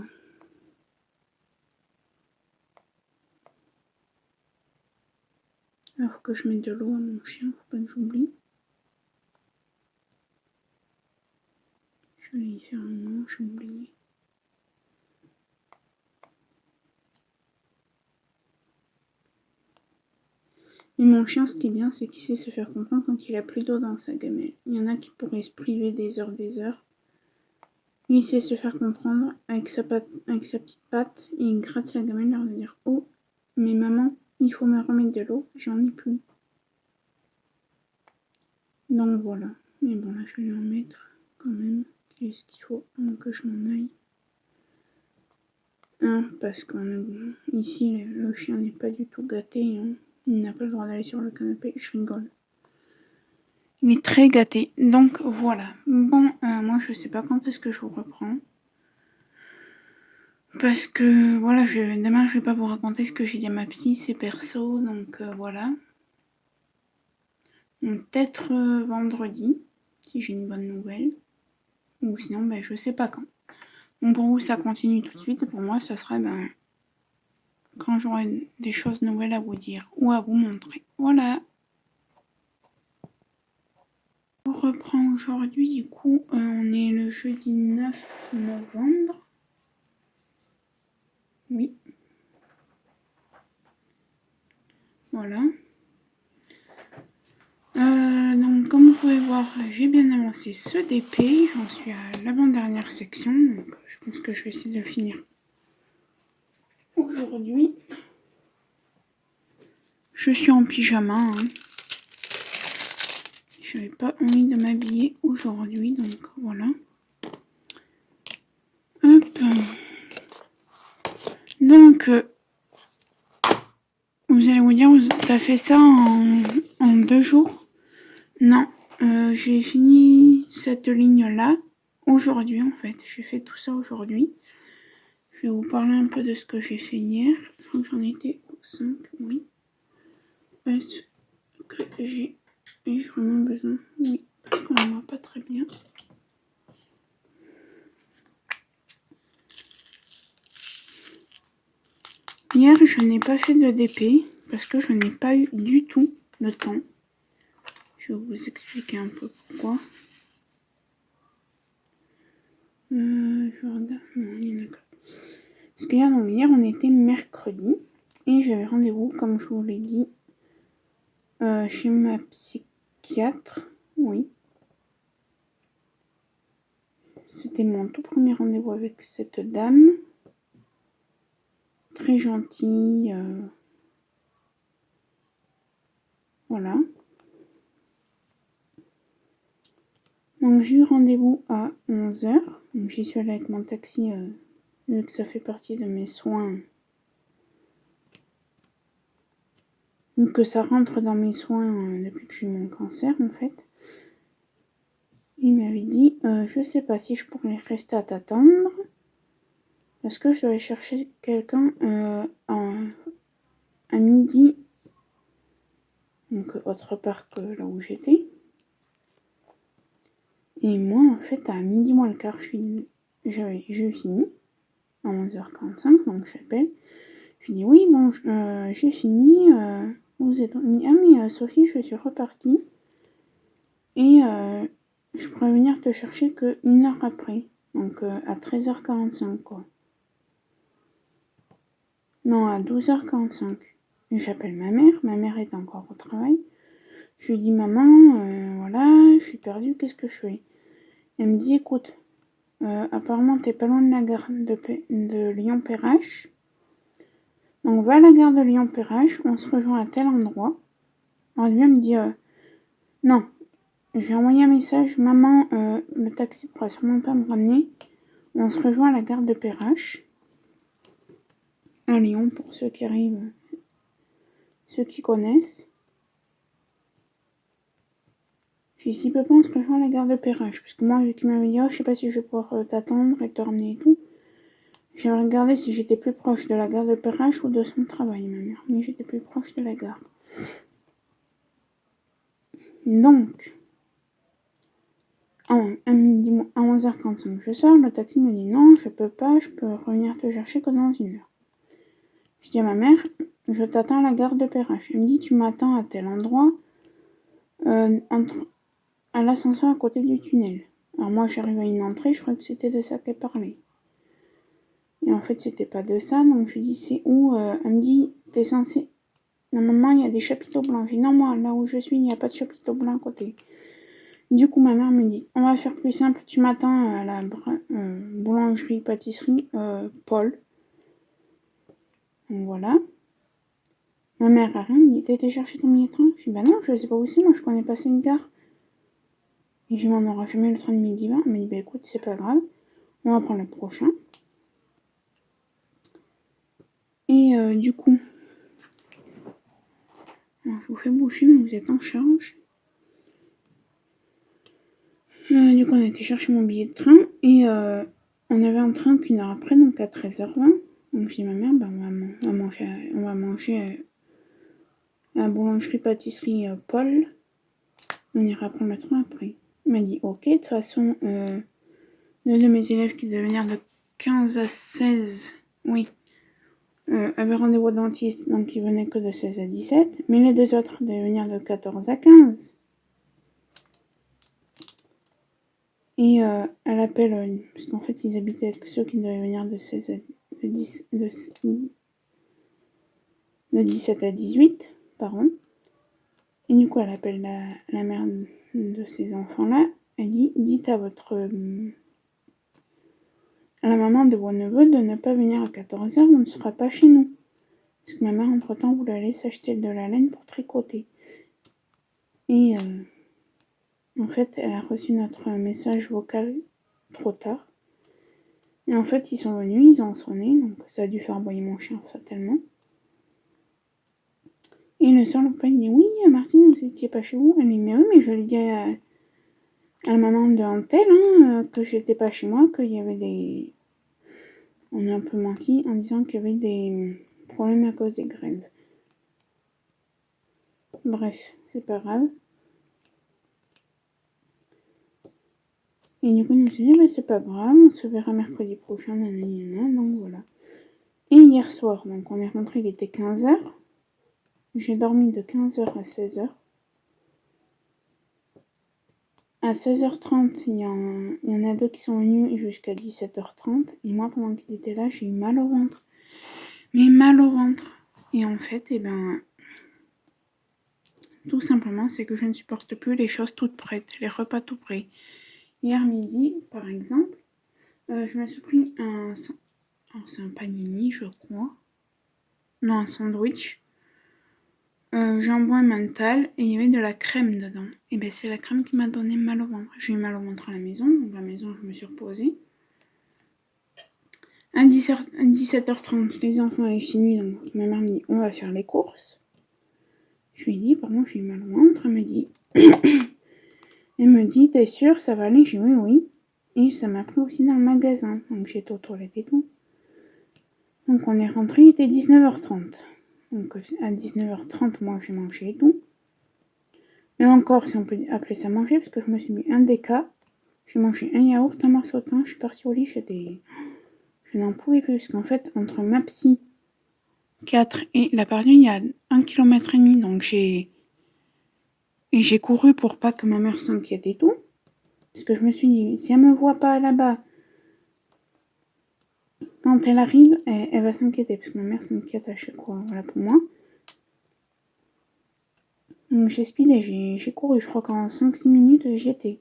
Alors, faut que je mette de l'eau à mon chien, faut pas que j'oublie. Je vais y faire un moment, j'ai oublié. Et mon chien, ce qui est bien, c'est qu'il sait se faire comprendre quand il a plus d'eau dans sa gamelle. Il y en a qui pourraient se priver des heures. Lui, il sait se faire comprendre avec sa petite patte, et il gratte la gamelle, leur dire « Oh, mais maman, il faut me remettre de l'eau, j'en ai plus. » Donc voilà. Mais bon, là, je vais lui en mettre quand même. C'est ce qu'il faut avant que je m'en aille. Parce que ici, le chien n'est pas du tout gâté. Hein. Il n'a pas le droit d'aller sur le canapé. Je rigole. Il est très gâté. Donc voilà. Bon, moi, je sais pas quand est-ce que je vous reprends. Parce que voilà, demain, je vais pas vous raconter ce que j'ai dit à ma psy. C'est perso. Donc voilà. Peut-être vendredi, si j'ai une bonne nouvelle. Ou sinon, ben, je sais pas quand. Donc pour vous, ça continue tout de suite. Et pour moi, ça sera quand j'aurai des choses nouvelles à vous dire ou à vous montrer. Voilà. On reprend aujourd'hui, du coup, on est le jeudi 9 novembre. Oui. Voilà. Donc, comme vous pouvez voir, j'ai bien avancé ce DP. J'en suis à l'avant-dernière section. Donc, je pense que je vais essayer de le finir aujourd'hui. Je suis en pyjama. Hein. Je n'avais pas envie de m'habiller aujourd'hui. Donc, voilà. Hop. Donc, vous allez vous dire, tu as fait ça en 2 jours? Non, j'ai fini cette ligne-là aujourd'hui en fait. J'ai fait tout ça aujourd'hui. Je vais vous parler un peu de ce que j'ai fait hier. J'en étais au 5, oui. Est-ce que j'ai vraiment besoin? Oui, parce qu'on ne voit pas très bien. Hier, je n'ai pas fait de DP parce que je n'ai pas eu du tout le temps. Je vais vous expliquer un peu pourquoi. Je regarde. Non, il y en a que... Parce que hier, on était mercredi et j'avais rendez-vous, comme je vous l'ai dit, chez ma psychiatre. Oui. C'était mon tout premier rendez-vous avec cette dame. Très gentille. Voilà. Donc j'ai eu rendez-vous à 11h. Donc j'y suis allée avec mon taxi, vu que ça fait partie de mes soins. Vu que ça rentre dans mes soins depuis que j'ai eu mon cancer en fait. Il m'avait dit, je sais pas si je pourrais rester à t'attendre. Parce que je devais chercher quelqu'un à midi. Donc autre part que là où j'étais. Et moi en fait à midi moins le quart, j'ai fini. À 11h45, donc j'appelle. Je dis oui, bon, j'ai fini. Vous êtes... Ah mais Sophie, je suis repartie. Et je pourrais venir te chercher que 1 heure après. Donc à 13h45 quoi. Non, à 12h45. J'appelle ma mère est encore au travail. Je lui dis maman, voilà, je suis perdue, qu'est-ce que je fais? Elle me dit écoute, apparemment t'es pas loin de la gare de Lyon-Perrache. Donc va à la gare de Lyon-Perrache, on se rejoint à tel endroit. Alors lui me dit non, j'ai envoyé un message, maman, le taxi pourra sûrement pas me ramener. On se rejoint à la gare de Perrache, à Lyon, pour ceux qui arrivent, ceux qui connaissent. J'ai dit, si papa, on se rejoint à la gare de Perrache, parce que moi, vu qu'il m'avait dit, oh, je sais pas si je vais pouvoir t'attendre et te ramener et tout. J'avais regardé si j'étais plus proche de la gare de Perrache ou de son travail, ma mère. Mais j'étais plus proche de la gare. Donc, à 11h45, je sors. Le taxi me dit non, je peux pas, je peux revenir te chercher que dans 1 heure. Je dis à ma mère, je t'attends à la gare de Perrache. Elle me dit, tu m'attends à tel endroit, à l'ascenseur à côté du tunnel. Alors moi, j'arrive à une entrée, je crois que c'était de ça qu'elle parlait. Et en fait, c'était pas de ça, donc je lui dis, c'est où Elle me dit, t'es censé... Normalement, il y a des chapiteaux blancs. Je dis, non, moi, là où je suis, il n'y a pas de chapiteau blanc à côté. Du coup, ma mère me dit, on va faire plus simple, tu m'attends à la boulangerie, pâtisserie, Paul. Donc voilà. Ma mère a rien, me dit, t'as été chercher ton billet de train? Je dis, bah non, je sais pas où c'est, moi, je connais pas cette gare. Et je dis, on n'aura jamais le train de midi 20. Elle m'a dit, bah écoute, c'est pas grave, on va prendre le prochain. Et du coup, alors, je vous fais boucher, mais vous êtes en charge. Du coup, on a été chercher mon billet de train et on avait un train qu'1 heure après, donc à 13h20. Donc je dis à ma mère, bah, on va manger à la boulangerie-pâtisserie Paul. On ira prendre le train après. Elle m'a dit, ok, de toute façon, deux de mes élèves qui devaient venir de 15 à 16, oui, avaient rendez-vous au dentiste, donc ils venaient que de 16 à 17. Mais les deux autres devaient venir de 14 à 15. Et elle appelle, parce qu'en fait ils habitaient avec ceux qui devaient venir de 16 à, de 17 à 18, pardon. Et du coup elle appelle la mère de ces enfants-là. Elle dit, dites à la maman de vos neveux de ne pas venir à 14h, on ne sera pas chez nous. Parce que ma mère entre-temps voulait aller s'acheter de la laine pour tricoter. Et en fait elle a reçu notre message vocal trop tard. Et en fait, ils sont venus, ils ont sonné, donc ça a dû faire aboyer mon chien fatalement. Et le soir, le papa il dit, oui, Martine, vous étiez pas chez vous? Elle dit, mais oui, mais je l'ai dit à la maman de Antel, que j'étais pas chez moi, qu'il y avait des... On a un peu menti en disant qu'il y avait des problèmes à cause des grèves. Bref, c'est pas grave. Et du coup, je me suis dit, bah, c'est pas grave, on se verra mercredi prochain, donc voilà. Et hier soir, donc on est rentré, il était 15h. J'ai dormi de 15h à 16h. À 16h30, il y en a deux qui sont venus jusqu'à 17h30. Et moi, pendant qu'ils étaient là, j'ai eu mal au ventre. Mais mal au ventre. Et en fait, tout simplement, c'est que je ne supporte plus les choses toutes prêtes, les repas tout prêts. Hier midi, par exemple, je me suis pris c'est un panini, je crois. Non, un sandwich. Jambon mental et il y avait de la crème dedans. Et ben c'est la crème qui m'a donné mal au ventre. J'ai eu mal au ventre à la maison, donc à la maison je me suis reposée. À 17h30, les enfants avaient fini, donc ma mère me dit on va faire les courses. Je lui dis pardon, j'ai eu mal au ventre. Elle me dit t'es sûre ça va aller? J'ai dit oui. Et ça m'a pris aussi dans le magasin, donc j'étais aux toilettes et tout. Donc on est rentré, il était 19h30. Donc à 19h30, moi j'ai mangé et tout. Et encore, si on peut appeler ça manger, parce que je me suis mis un déca. J'ai mangé un yaourt, un morceau de pain, je suis partie au lit, je n'en pouvais plus, parce qu'en fait, entre ma psy 4 et la période, il y a 1,5 km, donc j'ai couru pour pas que ma mère s'inquiète et tout. Parce que je me suis dit, si elle me voit pas là-bas, quand elle arrive, elle va s'inquiéter, parce que ma mère s'inquiète à chaque fois, voilà pour moi. Donc j'ai speedé, j'ai couru, je crois qu'en 5-6 minutes, j'y étais.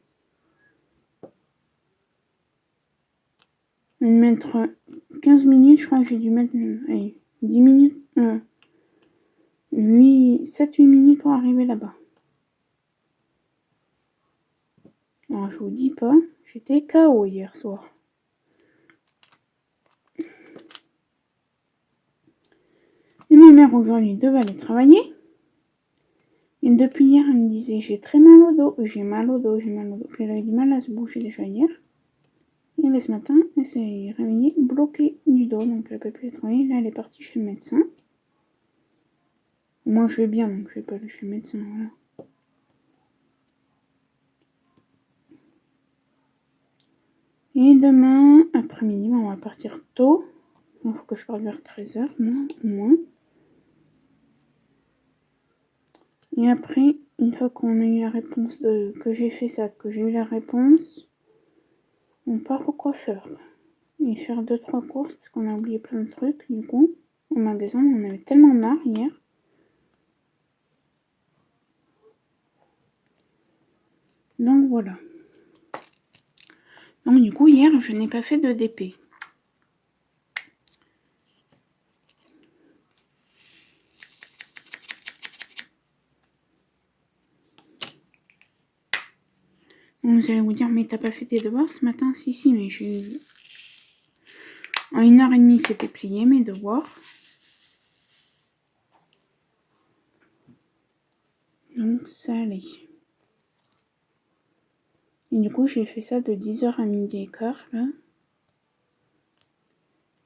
Mettre 15 minutes, je crois que j'ai dû mettre 10 minutes, 7-8 minutes pour arriver là-bas. je vous dis pas, j'étais KO hier soir. Et ma mère aujourd'hui devait aller travailler. Et depuis hier, elle me disait j'ai très mal au dos, j'ai mal au dos, j'ai mal au dos. Puis elle avait du mal à se bouger déjà hier. Et là, ce matin, elle s'est réveillée bloquée du dos, donc elle ne peut plus travailler. Là, elle est partie chez le médecin. Moi, je vais bien, donc je vais pas aller chez le médecin, voilà. Et demain après-midi, on va partir tôt. Il faut que je parte vers 13h, moi, au moins. Et après, une fois qu'on a eu la réponse que j'ai fait ça, que j'ai eu la réponse, on part au coiffeur. Et faire 2-3 courses, parce qu'on a oublié plein de trucs, du coup. Au magasin, on avait tellement marre hier. Donc voilà. Donc du coup, hier, je n'ai pas fait de DP. Donc vous allez vous dire, mais t'as pas fait tes devoirs ce matin? Si, mais j'ai eu... En 1h30, c'était plié mes devoirs. Donc ça allait. Et du coup, j'ai fait ça de 10h à 12h15, là.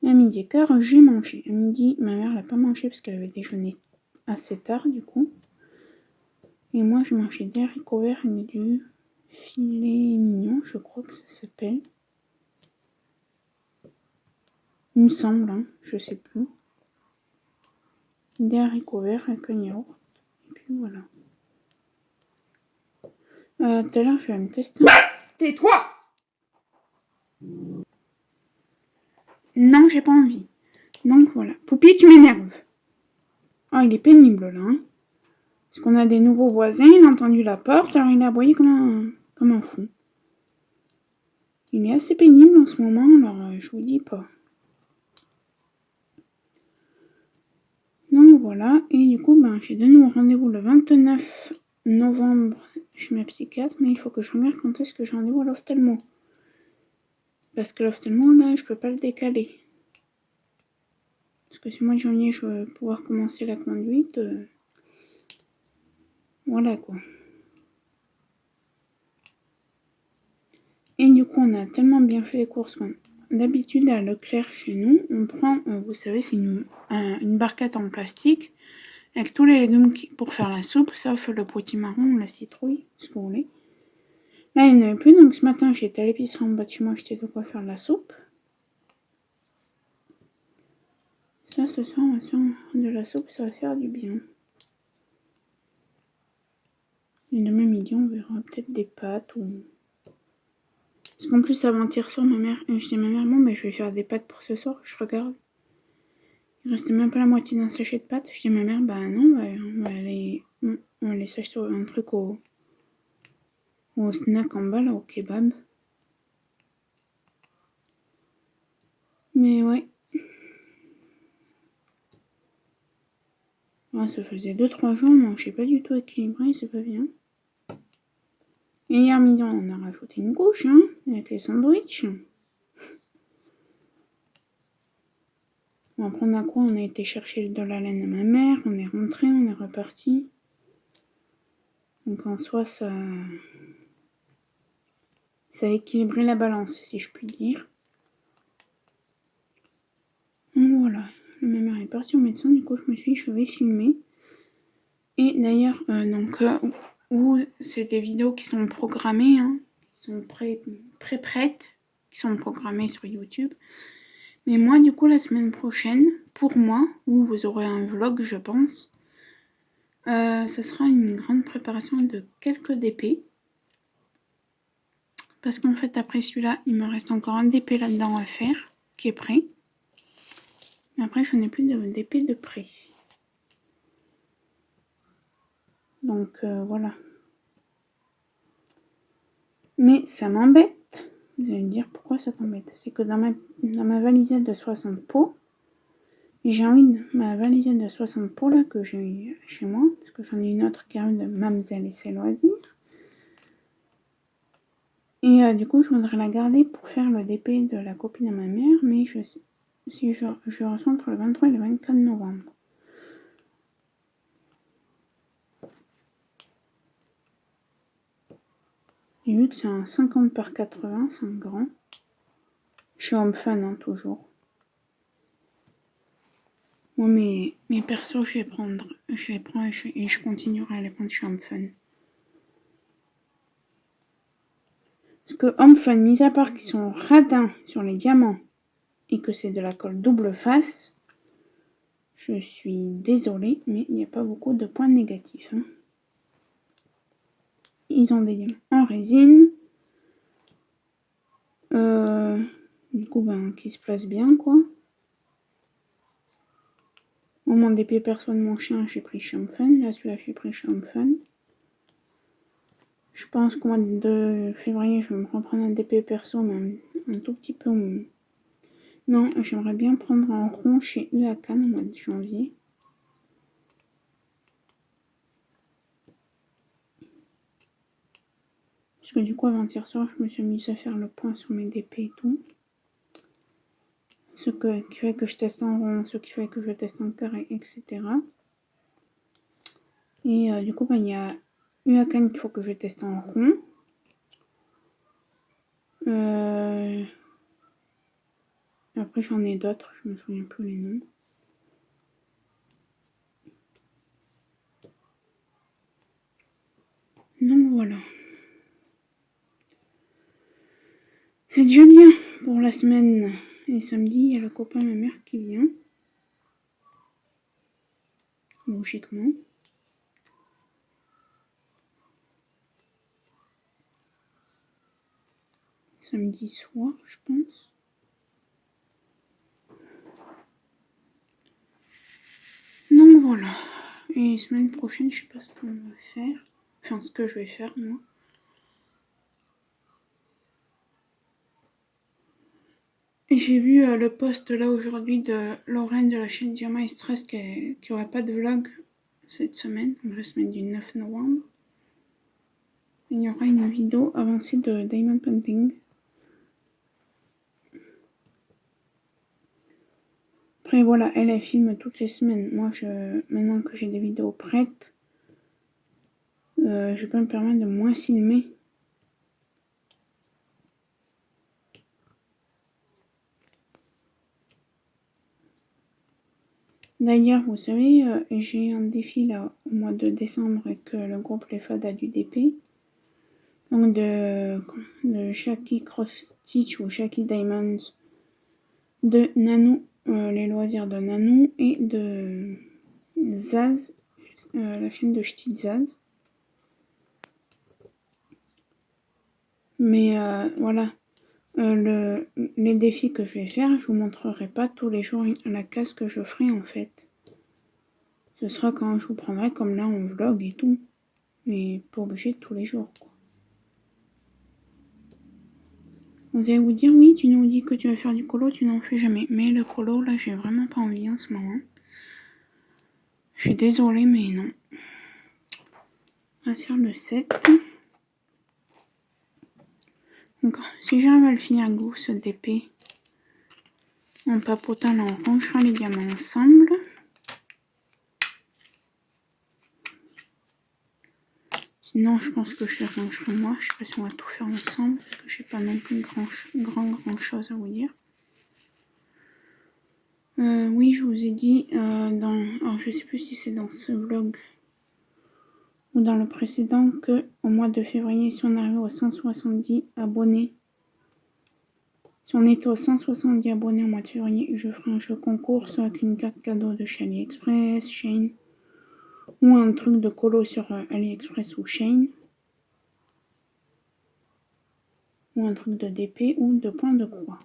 Et à 12h15, j'ai mangé. À midi, ma mère l'a pas mangé parce qu'elle avait déjeuné assez tard, du coup. Et moi, je mangeais des haricots verts et du filet mignon, je crois que ça s'appelle. Il me semble, hein, je sais plus. Des haricots verts avec un yaourt. Et puis voilà. Tout à l'heure, je vais me tester. Tais-toi! Non, j'ai pas envie. Donc voilà. Poupie, tu m'énerves. Ah, il est pénible là. Hein, parce qu'on a des nouveaux voisins, il a entendu la porte, alors il a aboyé comme un fou. Il est assez pénible en ce moment, alors je vous dis pas. Donc voilà, et du coup, j'ai de nouveau rendez-vous le 29 novembre chez ma psychiatre, mais il faut que je regarde quand est-ce que j'ai rendez-vous à l'ophtalmo. Parce que l'ophtalmo, là, je peux pas le décaler. Parce que si au mois de janvier, je veux pouvoir commencer la conduite, voilà quoi. Et du coup, on a tellement bien fait les courses. D'habitude, à Leclerc, chez nous, on prend, vous savez, c'est une barquette en plastique avec tous les légumes pour faire la soupe, sauf le potimarron, la citrouille, ce que vous voulez. Là, il n'y en avait plus, donc ce matin, j'étais à l'épicerie en bas de chez moi, j'étais de quoi faire la soupe. Ça, ce soir, on va se faire de la soupe, ça va faire du bien. Et demain midi, on verra peut-être des pâtes ou... Parce qu'en plus, avant-hier soir, je dis à ma mère, bon, je vais faire des pâtes pour ce soir, je regarde. Il restait même pas la moitié d'un sachet de pâtes. Je dis à ma mère, non, on va les s'acheter sur un truc au snack en bas, là, au kebab. Mais ouais. Ah, ça faisait 2-3 jours, moi, je sais pas du tout équilibré, c'est pas bien. Et hier midi, on a rajouté une couche, hein, avec les sandwichs. Bon, après, on a quoi? On a été chercher de la laine à ma mère, on est rentré, on est reparti. Donc en soi, ça a équilibré la balance, si je puis dire. Donc voilà, ma mère est partie au médecin, du coup je me suis dit je vais filmer. Et d'ailleurs, c'est des vidéos qui sont programmées, hein, qui sont prêtes, qui sont programmées sur YouTube. Mais moi, du coup, la semaine prochaine, pour moi, où vous aurez un vlog, je pense, ce sera une grande préparation de quelques DP. Parce qu'en fait, après celui-là, il me reste encore un DP là-dedans à faire, qui est prêt. Mais après, je n'ai plus de DP de prêt. Donc, voilà. Mais ça m'embête. Vous allez me dire pourquoi ça t'embête. C'est que dans ma valisette de 60 pots, j'ai envie de ma valisette de 60 pots là que j'ai chez moi, parce que j'en ai une autre qui arrive de Mamselle et ses loisirs. Et du coup, je voudrais la garder pour faire le DP de la copine à ma mère, mais je reçois entre le 23 et le 24 novembre. Et vu que c'est un 50 par 80, c'est un grand. Je suis homme fan, hein, toujours. Moi, mes persos, je les prends et je continuerai à les prendre chez homme fan. Parce que homme fan, mis à part qu'ils sont radins sur les diamants et que c'est de la colle double face, je suis désolée, mais il n'y a pas beaucoup de points négatifs. Hein. Ils ont des diamants en résine. Du coup, qui se placent bien, quoi. Au moment d'épée perso de mon chien, j'ai pris chez homme fan. Là, celui-là, j'ai pris chez homme fan. Je pense qu'au mois de février, je vais me reprendre un DP perso, mais un tout petit peu. Non, j'aimerais bien prendre un rond chez UACAN au mois de janvier. Parce que du coup, avant-hier soir, je me suis mise à faire le point sur mes DP et tout. Ce qui fait que je teste en rond, ce qui fait que je teste en carré, etc. Et du coup, il y a UACAN qu'il faut que je teste en rond. Après, j'en ai d'autres, je me souviens plus les noms. Donc voilà. C'est déjà bien pour la semaine. Et samedi, il y a le copain de ma mère qui vient. Logiquement. Samedi soir, je pense. Donc voilà. Et semaine prochaine, je sais pas ce qu'on va faire. Enfin, ce que je vais faire, moi. Et j'ai vu le post là aujourd'hui de Lorraine de la chaîne Diamant et Stress qui aurait pas de vlog cette semaine, donc la semaine du 9 novembre. Il y aura une vidéo avancée de Diamond Painting. Après voilà, elle filme toutes les semaines. Moi, maintenant que j'ai des vidéos prêtes, je peux me permettre de moins filmer. D'ailleurs, vous savez, j'ai un défi là au mois de décembre avec le groupe Les Fadas du DP. Donc de Shaki Cross Stitch ou Shaki Diamonds, de Nanou, les loisirs de Nanou, et de Zaz, la chaîne de Ch'ti Zaz. Mais voilà, les défis que je vais faire, je vous montrerai pas tous les jours la casse que je ferai en fait. Ce sera quand je vous prendrai comme là en vlog et tout, mais pas obligé de tous les jours quoi. Vous allez vous dire oui, tu nous dis que tu vas faire du colo, tu n'en fais jamais. Mais le colo là, j'ai vraiment pas envie en ce moment. Je suis désolée mais non. On va faire le 7. Donc si j'arrive à le finir à goût ce DP, en papotant là on rangera les diamants ensemble. Sinon, je pense que je les rangerai moi. Je sais pas si on va tout faire ensemble, parce que j'ai pas non plus grand chose à vous dire. Oui, je vous ai dit alors je sais plus si c'est dans ce vlog ou dans le précédent que au mois de février, si on arrive aux 170 abonnés, si on était aux 170 abonnés au mois de février, je ferai un jeu concours soit avec une carte cadeau de chez AliExpress, Shein, ou un truc de colo sur AliExpress ou Shein. Ou un truc de DP ou de point de croix.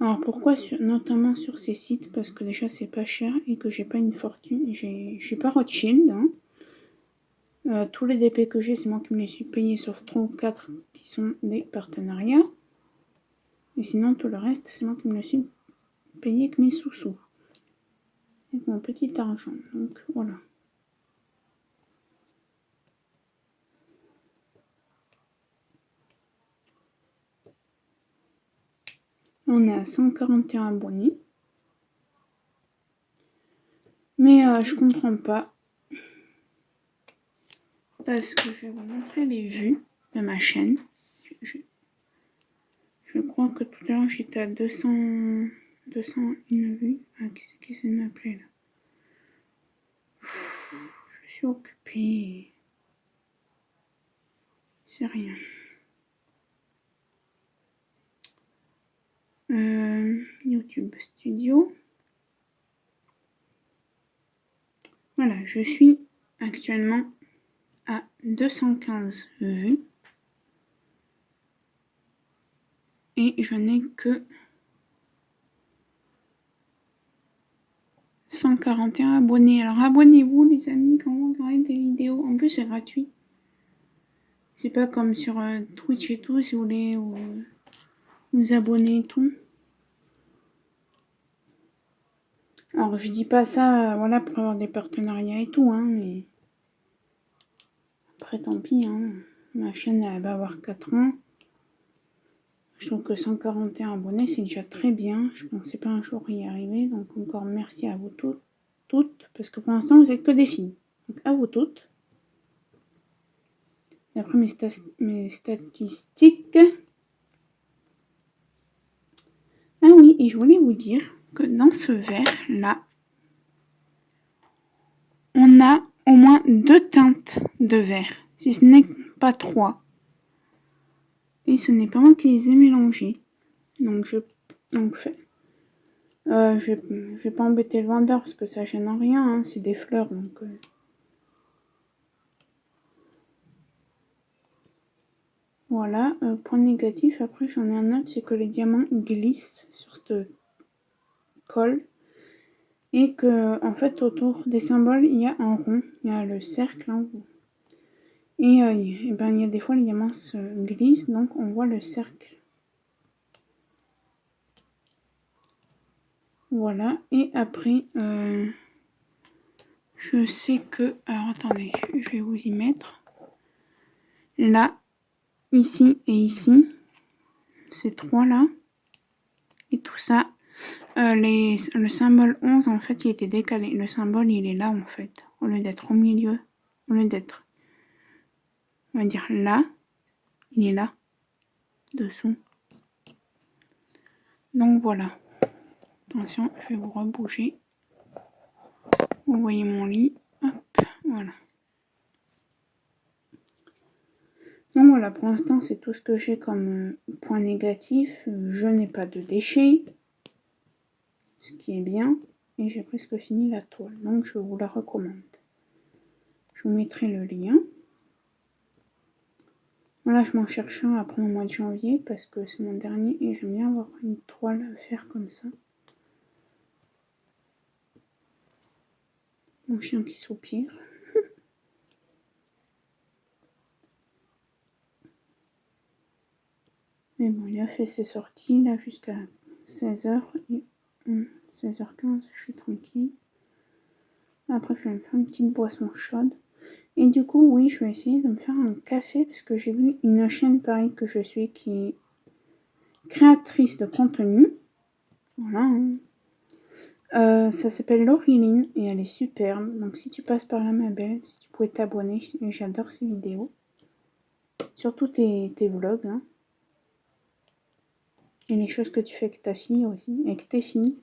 Alors pourquoi notamment sur ces sites? Parce que déjà c'est pas cher et que j'ai pas une fortune. Je suis pas Rothschild. Hein. Tous les DP que j'ai, c'est moi qui me les suis payés sauf 3 ou 4 qui sont des partenariats. Et sinon tout le reste, c'est moi qui me le suis payé avec mes sous-sous. Avec mon petit argent. Donc voilà. On est à 141 abonnés. Mais je comprends pas. Parce que je vais vous montrer les vues de ma chaîne. Je crois que tout à l'heure j'étais à 201 vues. Ah, qui c'est de m'appeler là? Je suis occupée. C'est rien. YouTube Studio. Voilà, je suis actuellement à 215 vues. Et je n'ai que 141 abonnés. Alors abonnez-vous les amis quand vous regardez des vidéos. En plus c'est gratuit. C'est pas comme sur Twitch et tout, si vous voulez vous abonner et tout. Alors je dis pas ça voilà, pour avoir des partenariats et tout, hein, mais après tant pis, hein. Ma chaîne elle va avoir 4 ans. Je trouve que 141 abonnés c'est déjà très bien. Je pensais pas un jour y arriver, donc encore merci à vous toutes, parce que pour l'instant vous êtes que des filles. Donc à vous toutes. D'après mes statistiques. Ah oui, et je voulais vous dire que dans ce verre là, on a au moins 2 teintes de vert, si ce n'est pas 3. Et ce n'est pas moi qui les ai mélangées. Donc je vais pas embêter le vendeur parce que ça gêne en rien, hein, c'est des fleurs donc. Voilà, point négatif, après j'en ai un autre, c'est que les diamants glissent sur cette colle. Et que en fait autour des symboles il y a un rond, il y a le cercle en haut. Et ben, il y a des fois les diamants se glissent, donc on voit le cercle. Voilà, et après, je sais que... Alors attendez, je vais vous y mettre. Là, ici et ici, ces trois là, et tout ça, le symbole 11, en fait, il était décalé. Le symbole, il est là, en fait, au lieu d'être au milieu, au lieu d'être, on va dire là, il est là, dessous. Donc voilà. Attention, je vais vous rebouger. Vous voyez mon lit. Hop, voilà. Donc voilà, pour l'instant, c'est tout ce que j'ai comme point négatif. Je n'ai pas de déchets, ce qui est bien. Et j'ai presque fini la toile, donc je vous la recommande. Je vous mettrai le lien. Voilà, je m'en cherche un après le mois de janvier parce que c'est mon dernier et j'aime bien avoir une toile à faire comme ça. Mon chien qui soupire. Mais bon, il a fait ses sorties là jusqu'à 16h. Et 16h15, je suis tranquille. Après, je vais me faire une petite boisson chaude. Et du coup, oui, je vais essayer de me faire un café parce que j'ai vu une chaîne pareille que je suis qui est créatrice de contenu. Voilà. Hein. Ça s'appelle Lauriline et elle est superbe. Donc si tu passes par là, ma belle, si tu pouvais t'abonner, j'adore ces vidéos. Surtout tes vlogs. Hein. Et les choses que tu fais avec ta fille aussi, avec tes filles.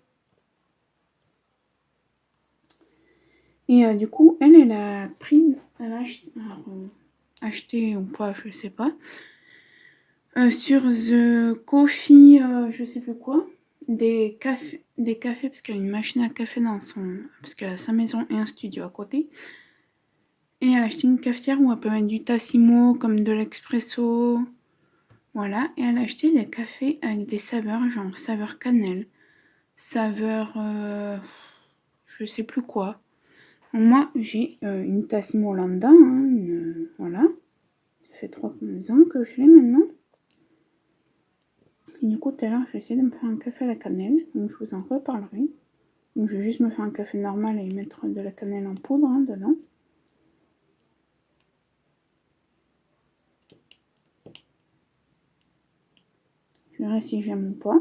Et du coup, elle a pris, elle a acheté ou pas, je sais pas, sur The Coffee, je sais plus quoi, des cafés parce qu'elle a une machine à café dans son, parce qu'elle a sa maison et un studio à côté. Et elle a acheté une cafetière où elle peut mettre du Tassimo comme de l'expresso, voilà. Et elle a acheté des cafés avec des saveurs, genre saveur cannelle, saveur, je sais plus quoi. Moi, j'ai une Tassimo lambda, hein, voilà. Ça fait 3 ans que je l'ai maintenant. Et du coup, tout à l'heure, j'ai essayé de me faire un café à la cannelle, donc je vous en reparlerai. Donc, je vais juste me faire un café normal et mettre de la cannelle en poudre dedans. Je verrai si j'aime ou pas.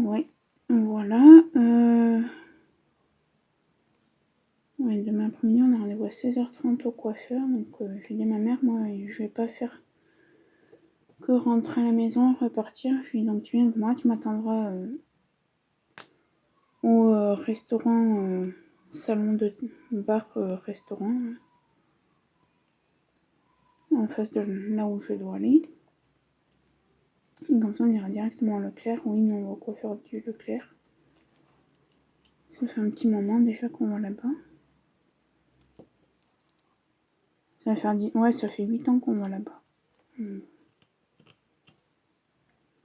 Ouais, voilà. Ouais, demain après-midi, on a rendez-vous à 16h30 au coiffeur. Donc, j'ai dit à ma mère, moi, je vais pas faire que rentrer à la maison, repartir. Je lui ai dit, donc, tu viens avec moi, tu m'attendras au restaurant, salon de bar, restaurant, en face de là où je dois aller. Et comme ça, on ira directement à Leclerc. Oui, non, on va au coiffeur du Leclerc. Ça fait un petit moment déjà qu'on va là-bas. Ça va faire ouais, ça fait 8 ans qu'on va là-bas.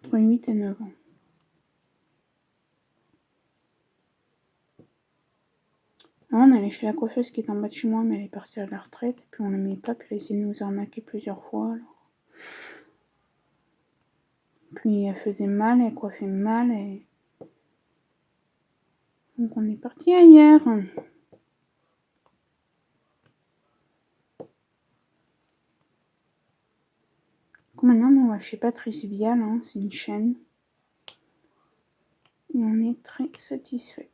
Entre 8 et 9 ans. Avant, on allait chez la coiffeuse qui est en bas de chez moi, mais elle est partie à la retraite. Et puis on l'aimait pas, puis elle a essayé de nous arnaquer plusieurs fois. Alors. Puis elle faisait mal, elle coiffait mal. Et... donc on est parti ailleurs. Maintenant, on va chez Patrice Vial, hein, c'est une chaîne. Et on est très satisfaite.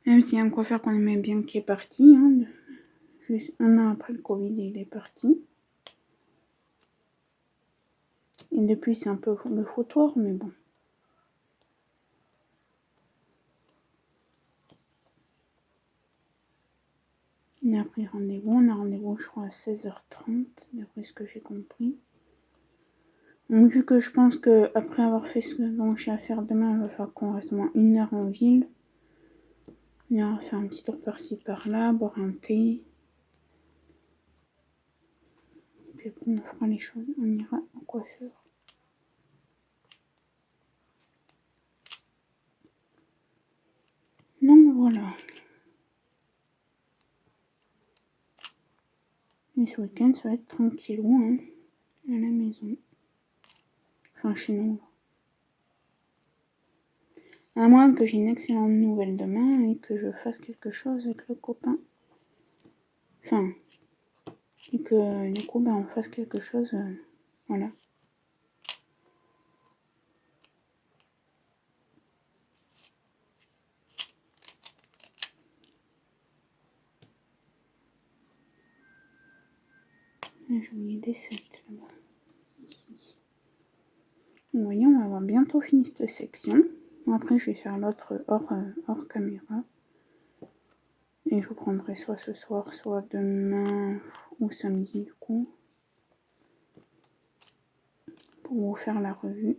Même s'il y a un coiffeur qu'on aimait bien qui est parti, hein, juste un an après le Covid, il est parti. Et depuis, c'est un peu le foutoir, mais bon. On a pris rendez-vous. On a rendez-vous, je crois, à 16h30, d'après ce que j'ai compris. Donc, vu que je pense qu'après avoir fait ce dont j'ai à faire demain, il va falloir qu'on reste au moins 1 heure en ville. On ira faire un petit tour par-ci par-là, boire un thé. Et puis après, on fera les choses. On ira au coiffeur. Donc voilà. Et ce week-end, ça va être tranquillou, hein, à la maison. Enfin, chez nous. À moins que j'ai une excellente nouvelle demain et que je fasse quelque chose avec le copain. Enfin, et que du coup, on fasse quelque chose. Voilà. J'ai oublié des 7 là-bas. Ici. Vous voyez, on va avoir bientôt fini cette section. Après, je vais faire l'autre hors caméra. Et je vous prendrai soit ce soir, soit demain ou samedi du coup. Pour vous faire la revue.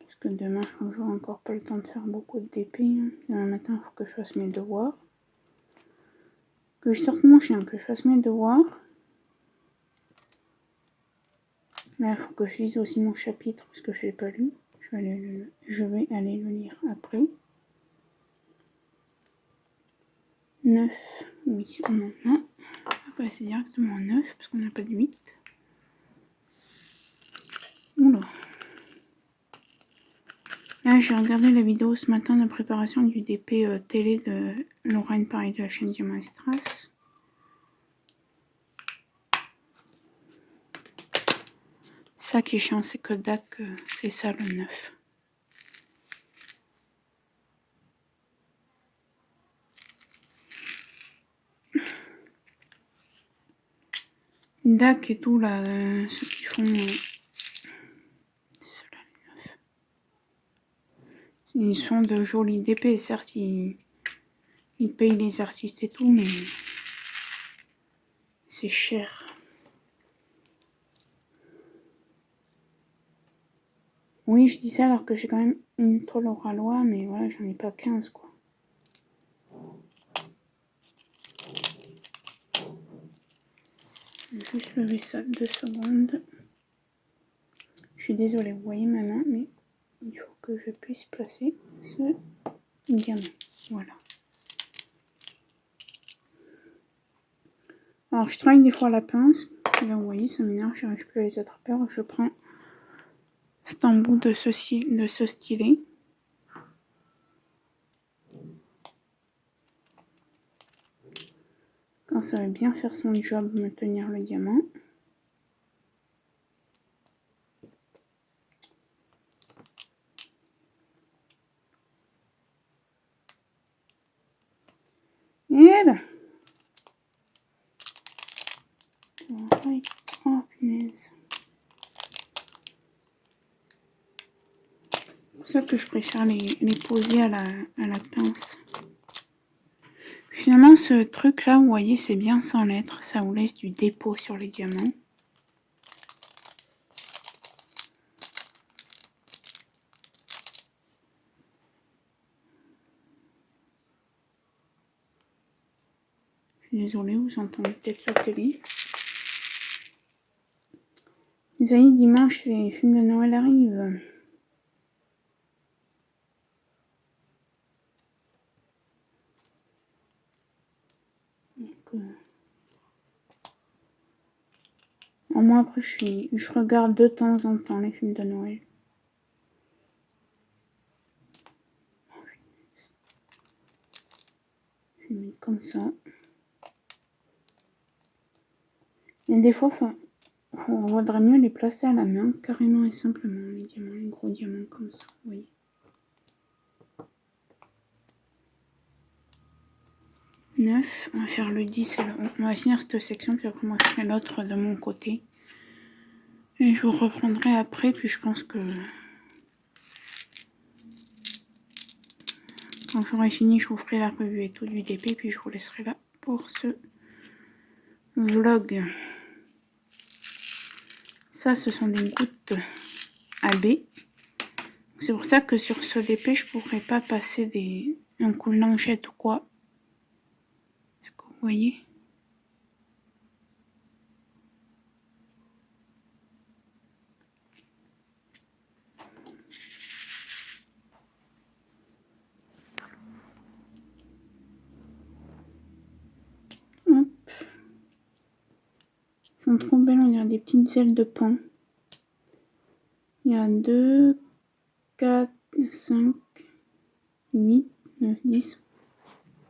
Parce que demain, je crois que j'aurai encore pas le temps de faire beaucoup de DP. Hein. Demain matin, il faut que je fasse mes devoirs. Que je sorte mon chien, que je fasse mes devoirs. Là, il faut que je lise aussi mon chapitre parce que je ne l'ai pas lu. Je vais aller le lire après. 9, oui, on en a. On va passer directement à 9 parce qu'on n'a pas de 8. Oula. Là, j'ai regardé la vidéo ce matin de préparation du DP télé de Lorraine Paris de la chaîne Diamant Strass. Ça qui est chiant, c'est que DAC, c'est ça le 9. DAC et tout, là, ceux qui font... ceux-là, les 9. Ils font de jolis DP, certes, ils payent les artistes et tout, mais c'est cher. Oui, je dis ça alors que j'ai quand même une toile au ralois, mais voilà, j'en ai pas 15, quoi. Je vais juste lever ça 2 secondes. Je suis désolée, vous voyez ma main, mais il faut que je puisse placer ce diamant. Voilà. Alors, je travaille des fois à la pince. Là, vous voyez, ça m'énerve, j'arrive plus à les attraper. Alors, je prends cet embout de ce stylet. Quand ça va bien faire son job, me tenir le diamant. Et ben. Oh punaise. C'est pour ça que je préfère les poser à la pince. Finalement, ce truc-là, vous voyez, c'est bien sans lettres. Ça vous laisse du dépôt sur les diamants. Je suis désolée, vous entendez peut-être la télé. Vous voyez, dimanche, les films de Noël arrivent. Moi, après, je regarde de temps en temps les films de Noël. Je vais mettre comme ça. Et des fois, on vaudrait mieux les placer à la main, carrément et simplement, les diamants, les gros diamants comme ça, vous voyez. Neuf, on va faire le 10 et le 11. On va finir cette section, puis après moi je ferai l'autre de mon côté. Et je vous reprendrai après, puis je pense que quand j'aurai fini, je vous ferai la revue et tout du DP, puis je vous laisserai là pour ce vlog. Ça, ce sont des gouttes AB. C'est pour ça que sur ce DP, je pourrais pas passer un coup de lingette ou quoi. Est-ce que vous voyez? Hop. Ils sont trop belles, on dirait des petites ailes de pain. Il y a 2, 4, 5, 8, 9, 10,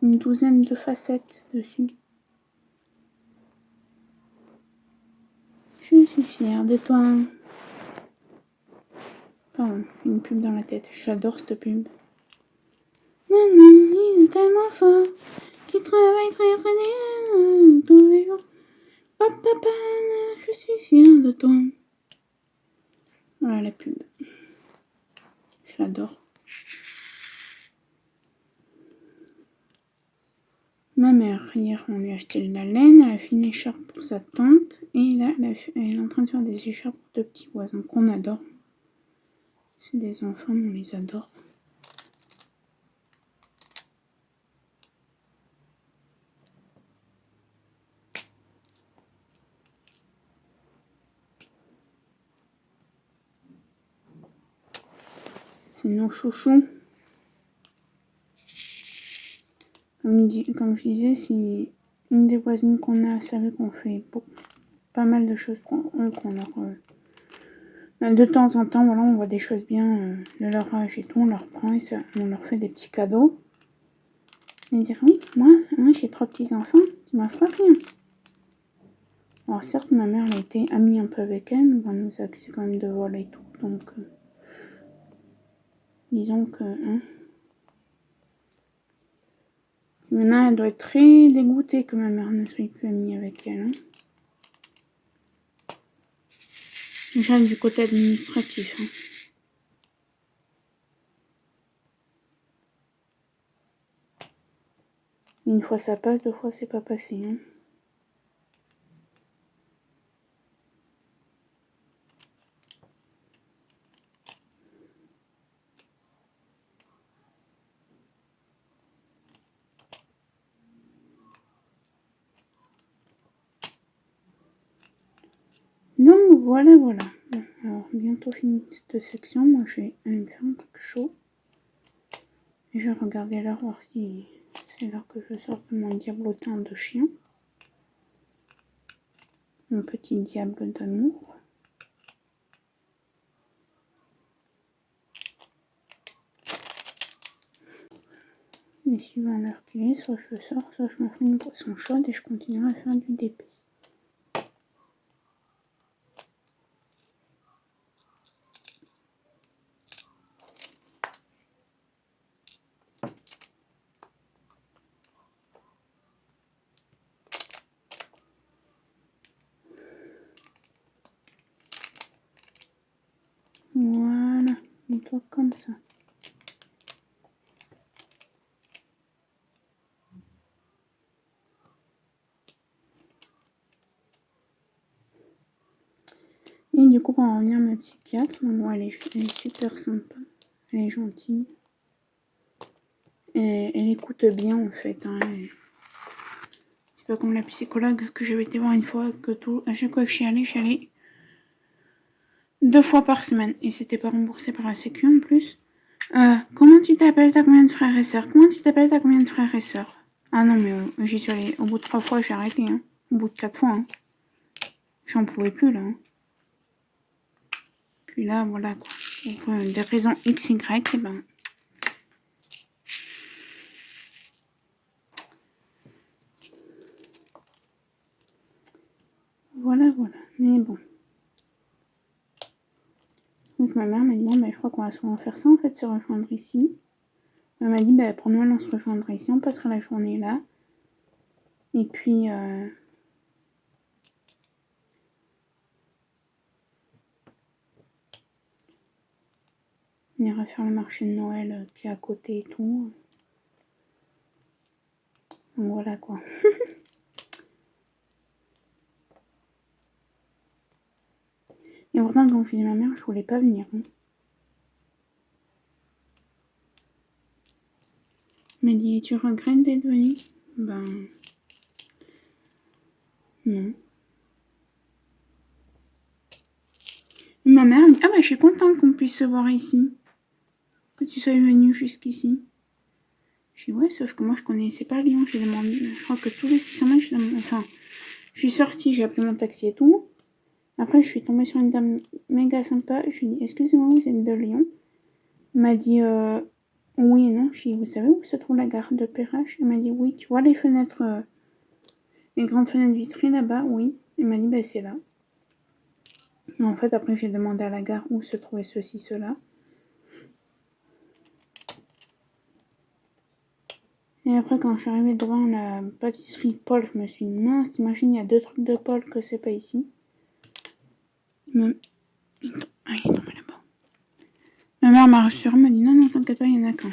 une douzaine de facettes dessus. Je suis fière de toi. Pardon, une pub dans la tête. J'adore cette pub. Il est tellement fort qu'il travaille très bien tous les jours. Papa, je suis fière de toi. Voilà la pub. J'adore. Ma mère, hier, on lui a acheté de la laine. Elle a fait une écharpe pour sa tante. Et là, elle est en train de faire des écharpes pour de petits voisins qu'on adore. C'est des enfants, mais on les adore. C'est nos chouchous. Comme je disais, si une des voisines qu'on a savait qu'on fait pas mal de choses pour eux, qu'on leur... de temps en temps, voilà, on voit des choses bien de leur âge et tout, on leur prend et on leur fait des petits cadeaux. Et dire, oui, moi, hein, j'ai 3 petits-enfants, tu m'offres rien. Alors certes, ma mère elle a été amie un peu avec elle, mais elle nous a accusé quand même de vol et tout, donc... disons que... Hein, maintenant, elle doit être très dégoûtée que ma mère ne soit plus amie avec elle. Hein. Déjà du côté administratif. Hein. Une fois ça passe, 2 fois c'est pas passé. Hein. Donc voilà, voilà. Bon, alors bientôt fini cette section. Moi je vais aller me faire un truc chaud. Et je vais regarder l'heure, voir si c'est l'heure que je sors de mon diablotin de chien. Mon petit diable d'amour. Et suivant l'heure qu'il est, soit je sors, soit je m'en fais une boisson chaude et je continue à faire du DP. Voilà, on doit comme ça. Et du coup, pour en revenir à ma psychiatre, bon, elle est super sympa, elle est gentille. Et elle écoute bien en fait. Hein, c'est pas comme la psychologue que j'avais été voir une fois, à chaque fois que je suis allée 2 fois par semaine. Et c'était pas remboursé par la Sécu en plus. Comment tu t'appelles, t'as combien de frères et sœurs? Comment tu t'appelles, t'as combien de frères et sœurs? Ah non, mais j'y suis allée. Au bout de 3 fois, j'ai arrêté. Hein. Au bout de 4 fois. Hein. J'en pouvais plus là. Hein. Puis là, voilà quoi. Pour des raisons X, Y, et ben. Voilà, voilà. Mais bon. Donc ma mère m'a dit, bon, bah, je crois qu'on va souvent faire ça en fait, se rejoindre ici. Elle m'a dit, bah, pour Noël, on se rejoindra ici, on passera la journée là. Et puis, on ira faire le marché de Noël qui est à côté et tout. Donc voilà quoi. Et pourtant, quand je dis à ma mère, je voulais pas venir. Hein. Elle m'a dit, tu regrettes d'être venue? Ben, non. Et ma mère dit, ah bah je suis contente qu'on puisse se voir ici. Que tu sois venue jusqu'ici. Je dis, ouais, sauf que moi je connaissais pas Lyon. J'ai demandé, je crois que tous les 600 mètres, je suis sortie, j'ai appelé mon taxi et tout. Après, je suis tombée sur une dame méga sympa. Je lui ai dit, excusez-moi, vous êtes de Lyon? Elle m'a dit, oui et non. Je lui ai dit, vous savez où se trouve la gare de Perrache? Elle m'a dit, oui, tu vois les fenêtres, les grandes fenêtres vitrées là-bas? Oui. Elle m'a dit, ben c'est là. Et en fait, après, j'ai demandé à la gare où se trouvait ceci, cela. Et après, quand je suis arrivée devant la pâtisserie Paul, je me suis dit, mince, t'imagines, il y a 2 trucs de Paul que c'est pas ici. Il est tombé là-bas. Ma mère m'a rassurée, m'a dit, non, non, t'inquiète pas, il y en a qu'un.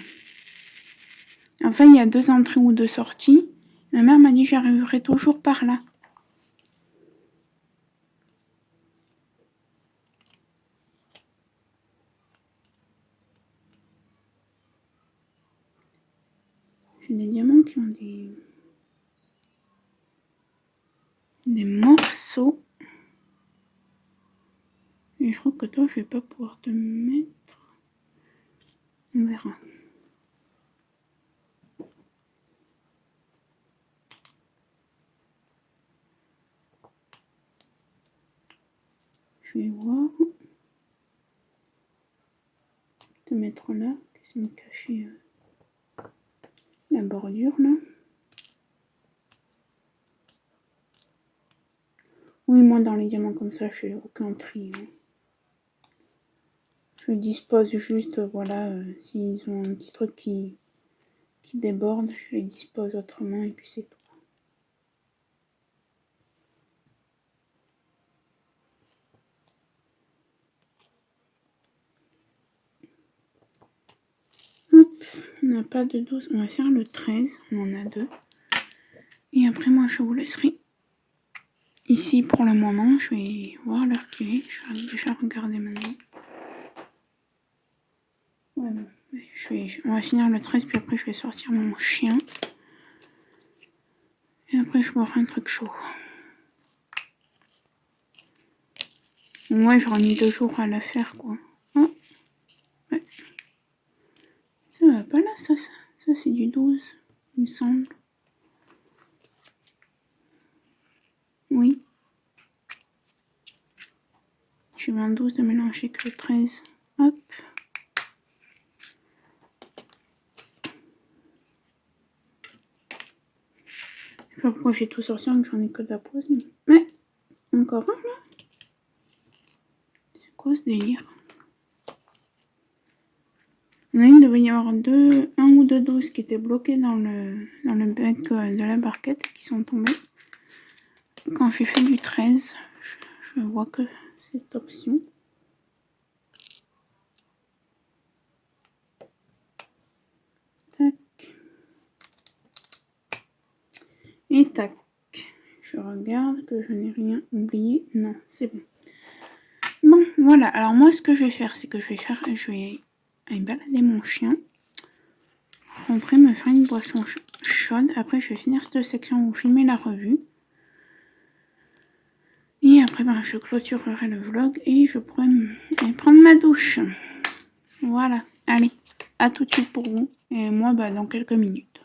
Enfin, il y a 2 entrées ou 2 sorties. Ma mère m'a dit, j'arriverai toujours par là. J'ai des diamants qui ont des morceaux. Et je crois que toi, je vais pas pouvoir te mettre. On verra. Je vais voir. Te mettre là. Qu'est-ce que me cacher la bordure là. Oui, moi dans les diamants comme ça, je fais aucun tri. Hein. Je dispose juste, voilà, s'ils ont un petit truc qui déborde, je les dispose autrement et puis c'est tout. Hop, on n'a pas de 12, on va faire le 13, on en a 2. Et après moi je vous laisserai ici pour le moment, je vais voir l'heure qu'il est, je vais déjà regarder maintenant. Voilà. On va finir le 13 puis après je vais sortir mon chien. Et après je boirai un truc chaud. Ouais, j'aurais mis 2 jours à la faire quoi. Oh, ouais. Ça va pas là, ça c'est du 12, il me semble. Oui. J'ai mis un 12 de mélanger que le 13. Hop. Je sais pas pourquoi j'ai tout sorti, donc j'en ai que de la pause. Mais, encore un là. C'est quoi ce délire? Il y en a une, devait y avoir un ou deux 12 qui étaient bloqués dans le bec de la barquette qui sont tombés. Quand j'ai fait du 13, je vois que cette option. Tac. Et tac. Je regarde que je n'ai rien oublié. Non, c'est bon. Bon, voilà. Alors moi, ce que je vais faire, c'est que je vais aller balader mon chien. Rentrer, me faire une boisson chaude. Après, je vais finir cette section où filmer la revue. Et après, ben, je clôturerai le vlog et je pourrai aller prendre ma douche. Voilà. Allez, à tout de suite pour vous. Et moi, bah, dans quelques minutes.